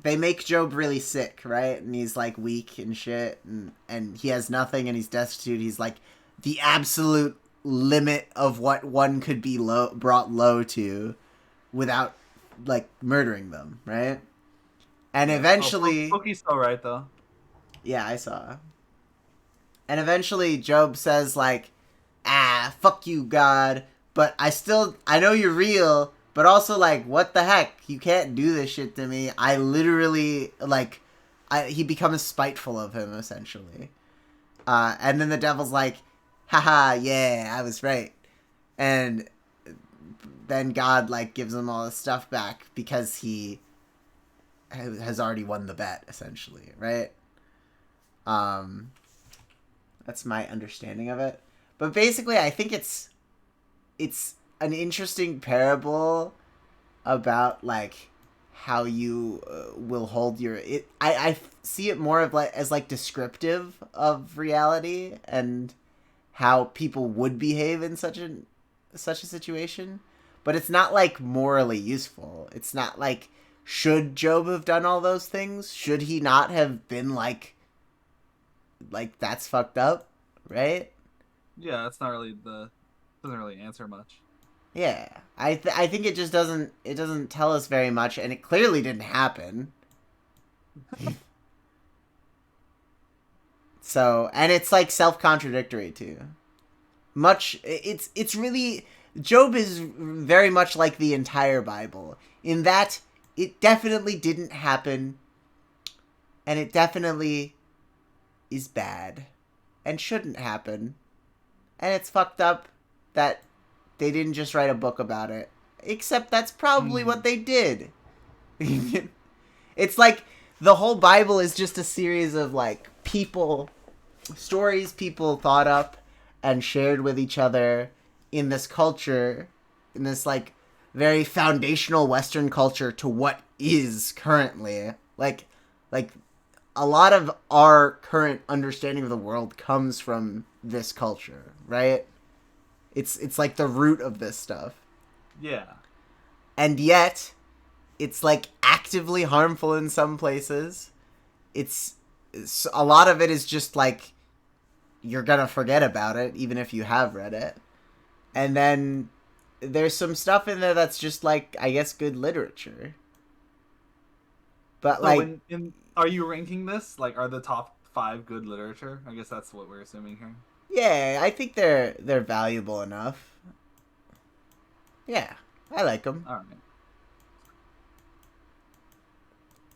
S1: they make Job really sick, right? And he's, like, weak and shit, and he has nothing, and he's destitute. He's, like, the absolute limit of what one could be brought low to without, like, murdering them, right? And eventually...
S2: Pookie's still right, though.
S1: Yeah, I saw. And eventually Job says, like, fuck you, God, but I know you're real, but also, like, what the heck? You can't do this shit to me. I literally, like, he becomes spiteful of him, essentially. And then the devil's like, haha, yeah, I was right. And then God, like, gives him all his stuff back because he has already won the bet, essentially, right? That's my understanding of it. But basically, I think it's an interesting parable about, like, how you will hold your... I see it more of as descriptive of reality and how people would behave in such a situation. But it's not, like, morally useful. It's not like, should Job have done all those things? Should he not have been like that's fucked up, right?
S2: Yeah, that's not really doesn't really answer much.
S1: Yeah, I think it just doesn't tell us very much, and it clearly didn't happen. So, and it's, like, self-contradictory too. It's really, Job is very much like the entire Bible in that it definitely didn't happen, and it definitely is bad and shouldn't happen, and it's fucked up that they didn't just write a book about it, except that's probably what they did. It's like the whole Bible is just a series of, like, stories people thought up and shared with each other in this culture, in this, like, very foundational Western culture to what is currently. Like a lot of our current understanding of the world comes from this culture, right? It's like the root of this stuff.
S2: Yeah.
S1: And yet, it's, like, actively harmful in some places. It's a lot of it is just, like, you're gonna forget about it, even if you have read it. And then there's some stuff in there that's just, like, I guess, good literature. But,
S2: So
S1: like...
S2: are you ranking this? Like, are the top 5 good literature? I guess that's what we're assuming here.
S1: Yeah, I think they're valuable enough. Yeah, I like them.
S2: All right.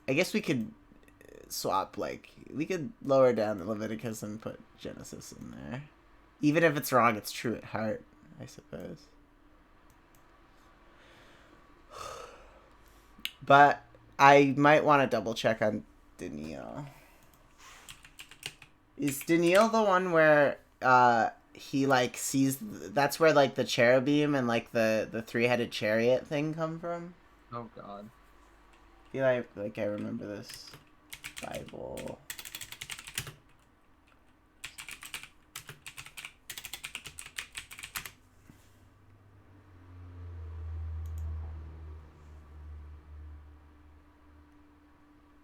S1: I guess we could swap, like, we could lower down the Leviticus and put Genesis in there. Even if it's wrong, it's true at heart, I suppose. But I might want to double check on Daniel. Is Daniel the one where he, like, sees... That's where, like, the cherubim and, like, the three-headed chariot thing come from?
S2: Oh, God.
S1: I feel like I remember this Bible.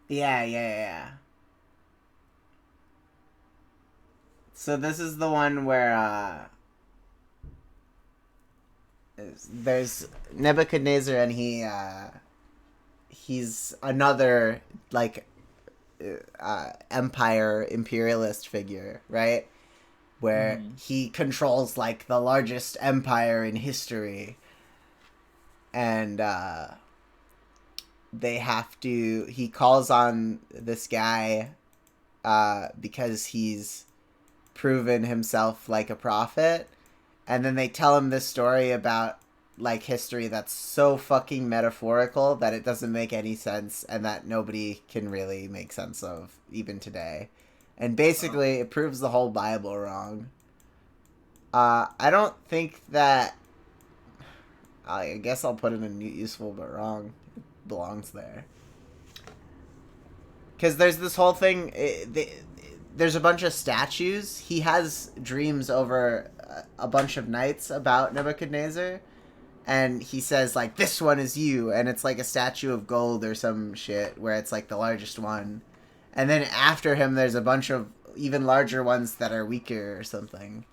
S1: Yeah. So this is the one where there's Nebuchadnezzar, and he's another like empire imperialist figure, right? Where he controls like the largest empire in history, and he calls on this guy because he's proven himself like a prophet, and then they tell him this story about like history that's so fucking metaphorical that it doesn't make any sense, and that nobody can really make sense of even today. And basically it proves the whole Bible wrong. I don't think that, I guess I'll put it in useful but wrong. It belongs there. Because there's this whole thing, there's a bunch of statues. He has dreams over a bunch of nights about Nebuchadnezzar, and he says like, this one is you, and it's like a statue of gold or some shit where it's like the largest one, and then after him there's a bunch of even larger ones that are weaker or something.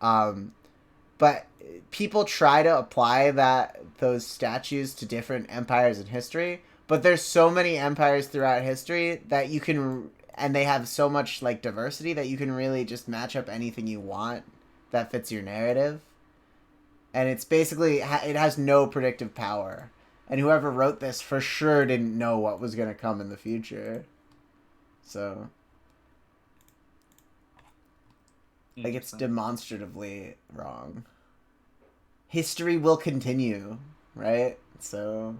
S1: But people try to apply those statues to different empires in history, but there's so many empires throughout history that you can, and they have so much like diversity that you can really just match up anything you want that fits your narrative. And it's basically, it has no predictive power. And whoever wrote this for sure didn't know what was going to come in the future. So, like, it's demonstratively wrong. History will continue, right? So,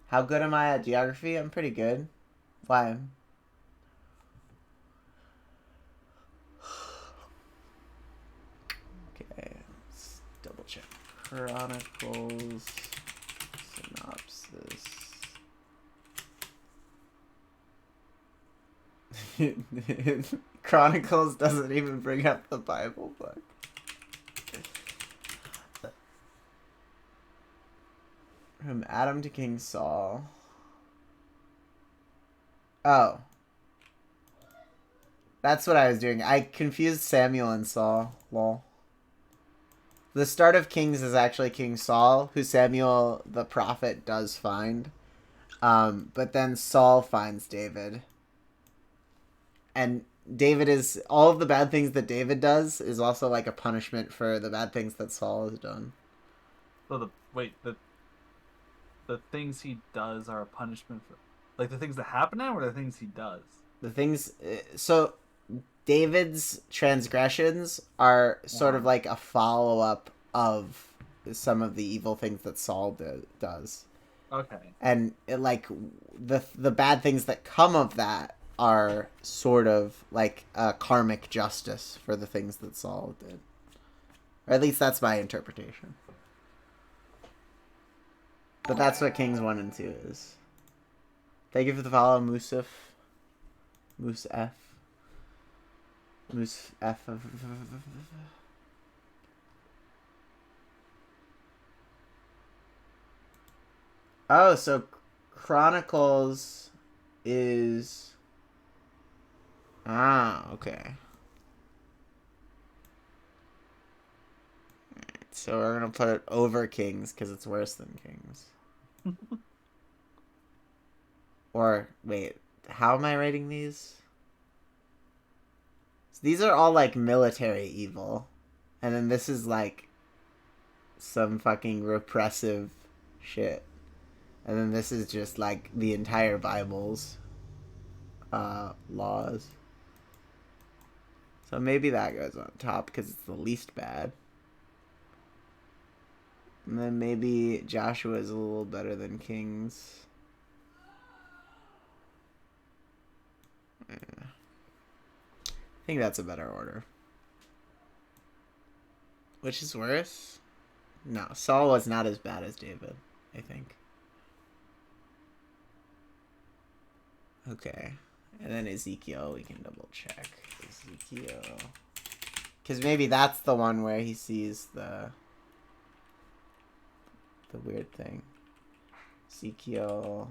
S1: how good am I at geography? I'm pretty good. Why? Okay, let's double check. Chronicles, synopsis. Chronicles doesn't even bring up the Bible book. From Adam to King Saul. Oh. That's what I was doing. I confused Samuel and Saul. Lol. The start of Kings is actually King Saul, who Samuel the prophet does find. But then Saul finds David. And David is... all of the bad things that David does is also like a punishment for the bad things that Saul has done.
S2: So the things he does are a punishment for, like, the things that happen to him, or the things he does?
S1: The things... so David's transgressions are sort of like a follow-up of some of the evil things that Saul does.
S2: Okay.
S1: And like the bad things that come of that are sort of like a karmic justice for the things that Saul did. Or at least that's my interpretation. But that's what Kings 1 and 2 is. Thank you for the follow, Moosef. Moose F. Moose F. Oh, so Chronicles is... ah, okay. So we're going to put it over Kings because it's worse than Kings. Or, wait, how am I rating these? So these are all, like, military evil. And then this is, like, some fucking repressive shit. And then this is just, like, the entire Bible's laws. So maybe that goes on top because it's the least bad. And then maybe Joshua is a little better than Kings. Yeah. I think that's a better order. Which is worse? No, Saul was not as bad as David, I think. Okay. And then Ezekiel, we can double check. Ezekiel. Because maybe that's the one where he sees the weird thing. Ezekiel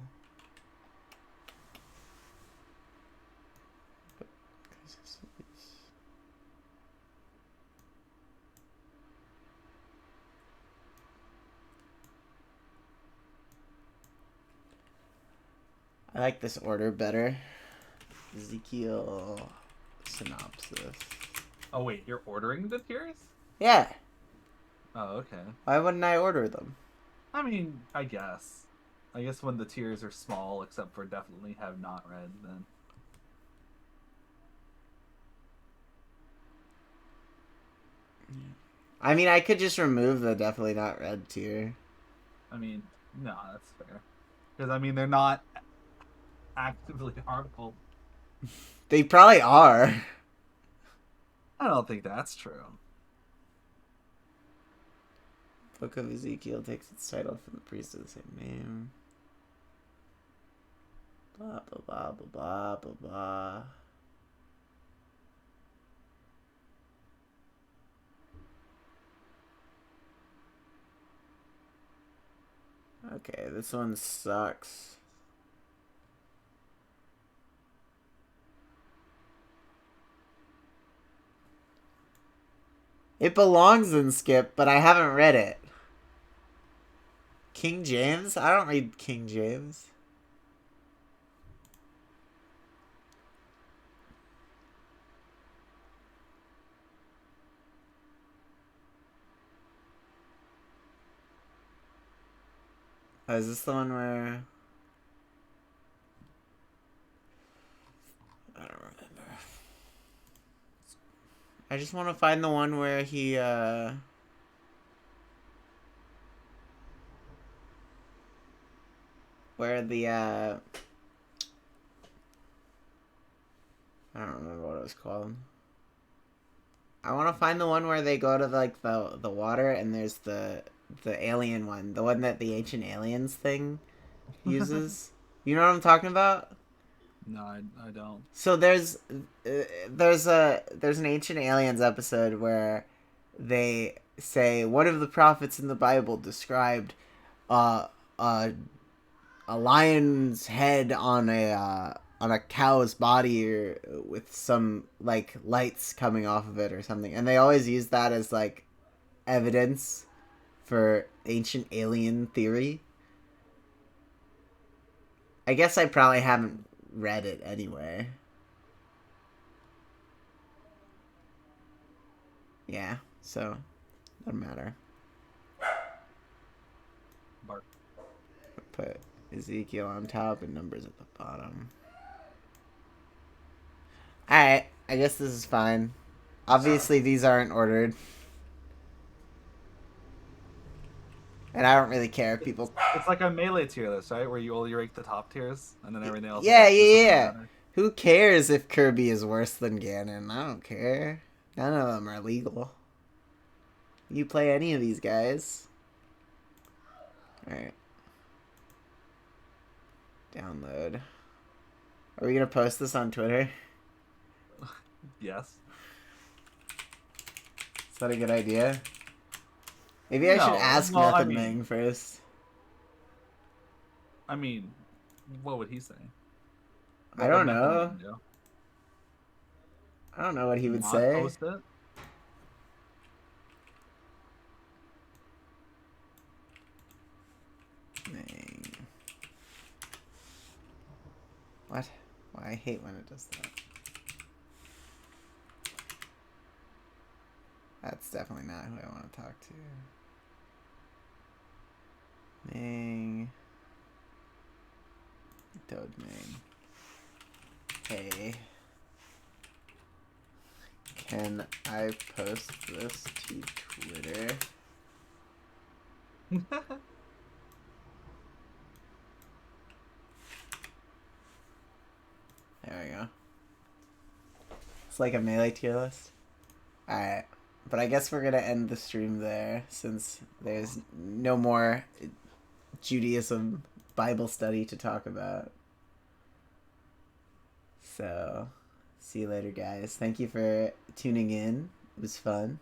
S1: I like this order better. Ezekiel synopsis.
S2: Oh wait, you're ordering the tiers?
S1: Yeah.
S2: Oh, okay.
S1: Why wouldn't I order them?
S2: I mean, I guess. I guess when the tiers are small, except for definitely have not read, then.
S1: I mean, I could just remove the definitely not read tier.
S2: I mean, no, that's fair. Because, I mean, they're not actively harmful.
S1: They probably are.
S2: I don't think that's true.
S1: Book of Ezekiel takes its title from the priest of the same name. Blah, blah, blah, blah, blah, blah, blah. Okay, this one sucks. It belongs in Skip, but I haven't read it. King James? I don't read King James. Oh, is this the one where... I don't remember. I just want to find the one where he, where the, I don't remember what it was called. I want to find the one where they go to, like, the water and there's the alien one. The one that the Ancient Aliens thing uses. You know what I'm talking about?
S2: No, I don't.
S1: So there's an Ancient Aliens episode where they say one of the prophets in the Bible described a lion's head on a cow's body or with some like lights coming off of it or something, and they always use that as like evidence for ancient alien theory. I guess I probably haven't read it anyway. Yeah, so doesn't matter.
S2: Bark.
S1: Put Ezekiel on top and numbers at the bottom. Alright, I guess this is fine. Obviously these aren't ordered. And I don't really care if people...
S2: It's like a melee tier list, right? Where you only rank the top tiers, and then everything else
S1: Yeah,
S2: is just doesn't
S1: yeah.
S2: matter.
S1: Who cares if Kirby is worse than Ganon? I don't care. None of them are legal. You play any of these guys. Alright. Download. Are we gonna post this on Twitter?
S2: Yes.
S1: Is that a good idea? Maybe I should
S2: No,
S1: ask
S2: well, I
S1: Nothing
S2: mean-
S1: Ming first.
S2: I mean, what would he say?
S1: I don't
S2: What would
S1: know.
S2: Method Man do?
S1: I don't know what he would
S2: Not
S1: say.
S2: Post it?
S1: Ming. What? Why I hate when it does that. That's definitely not who I want to talk to. Ming. Toad Ming. Hey. Can I post this to Twitter? There we go. It's like a melee tier list. Alright. But I guess we're gonna end the stream there since there's no more Judaism Bible study to talk about. So, see you later, guys. Thank you for tuning in. It was fun.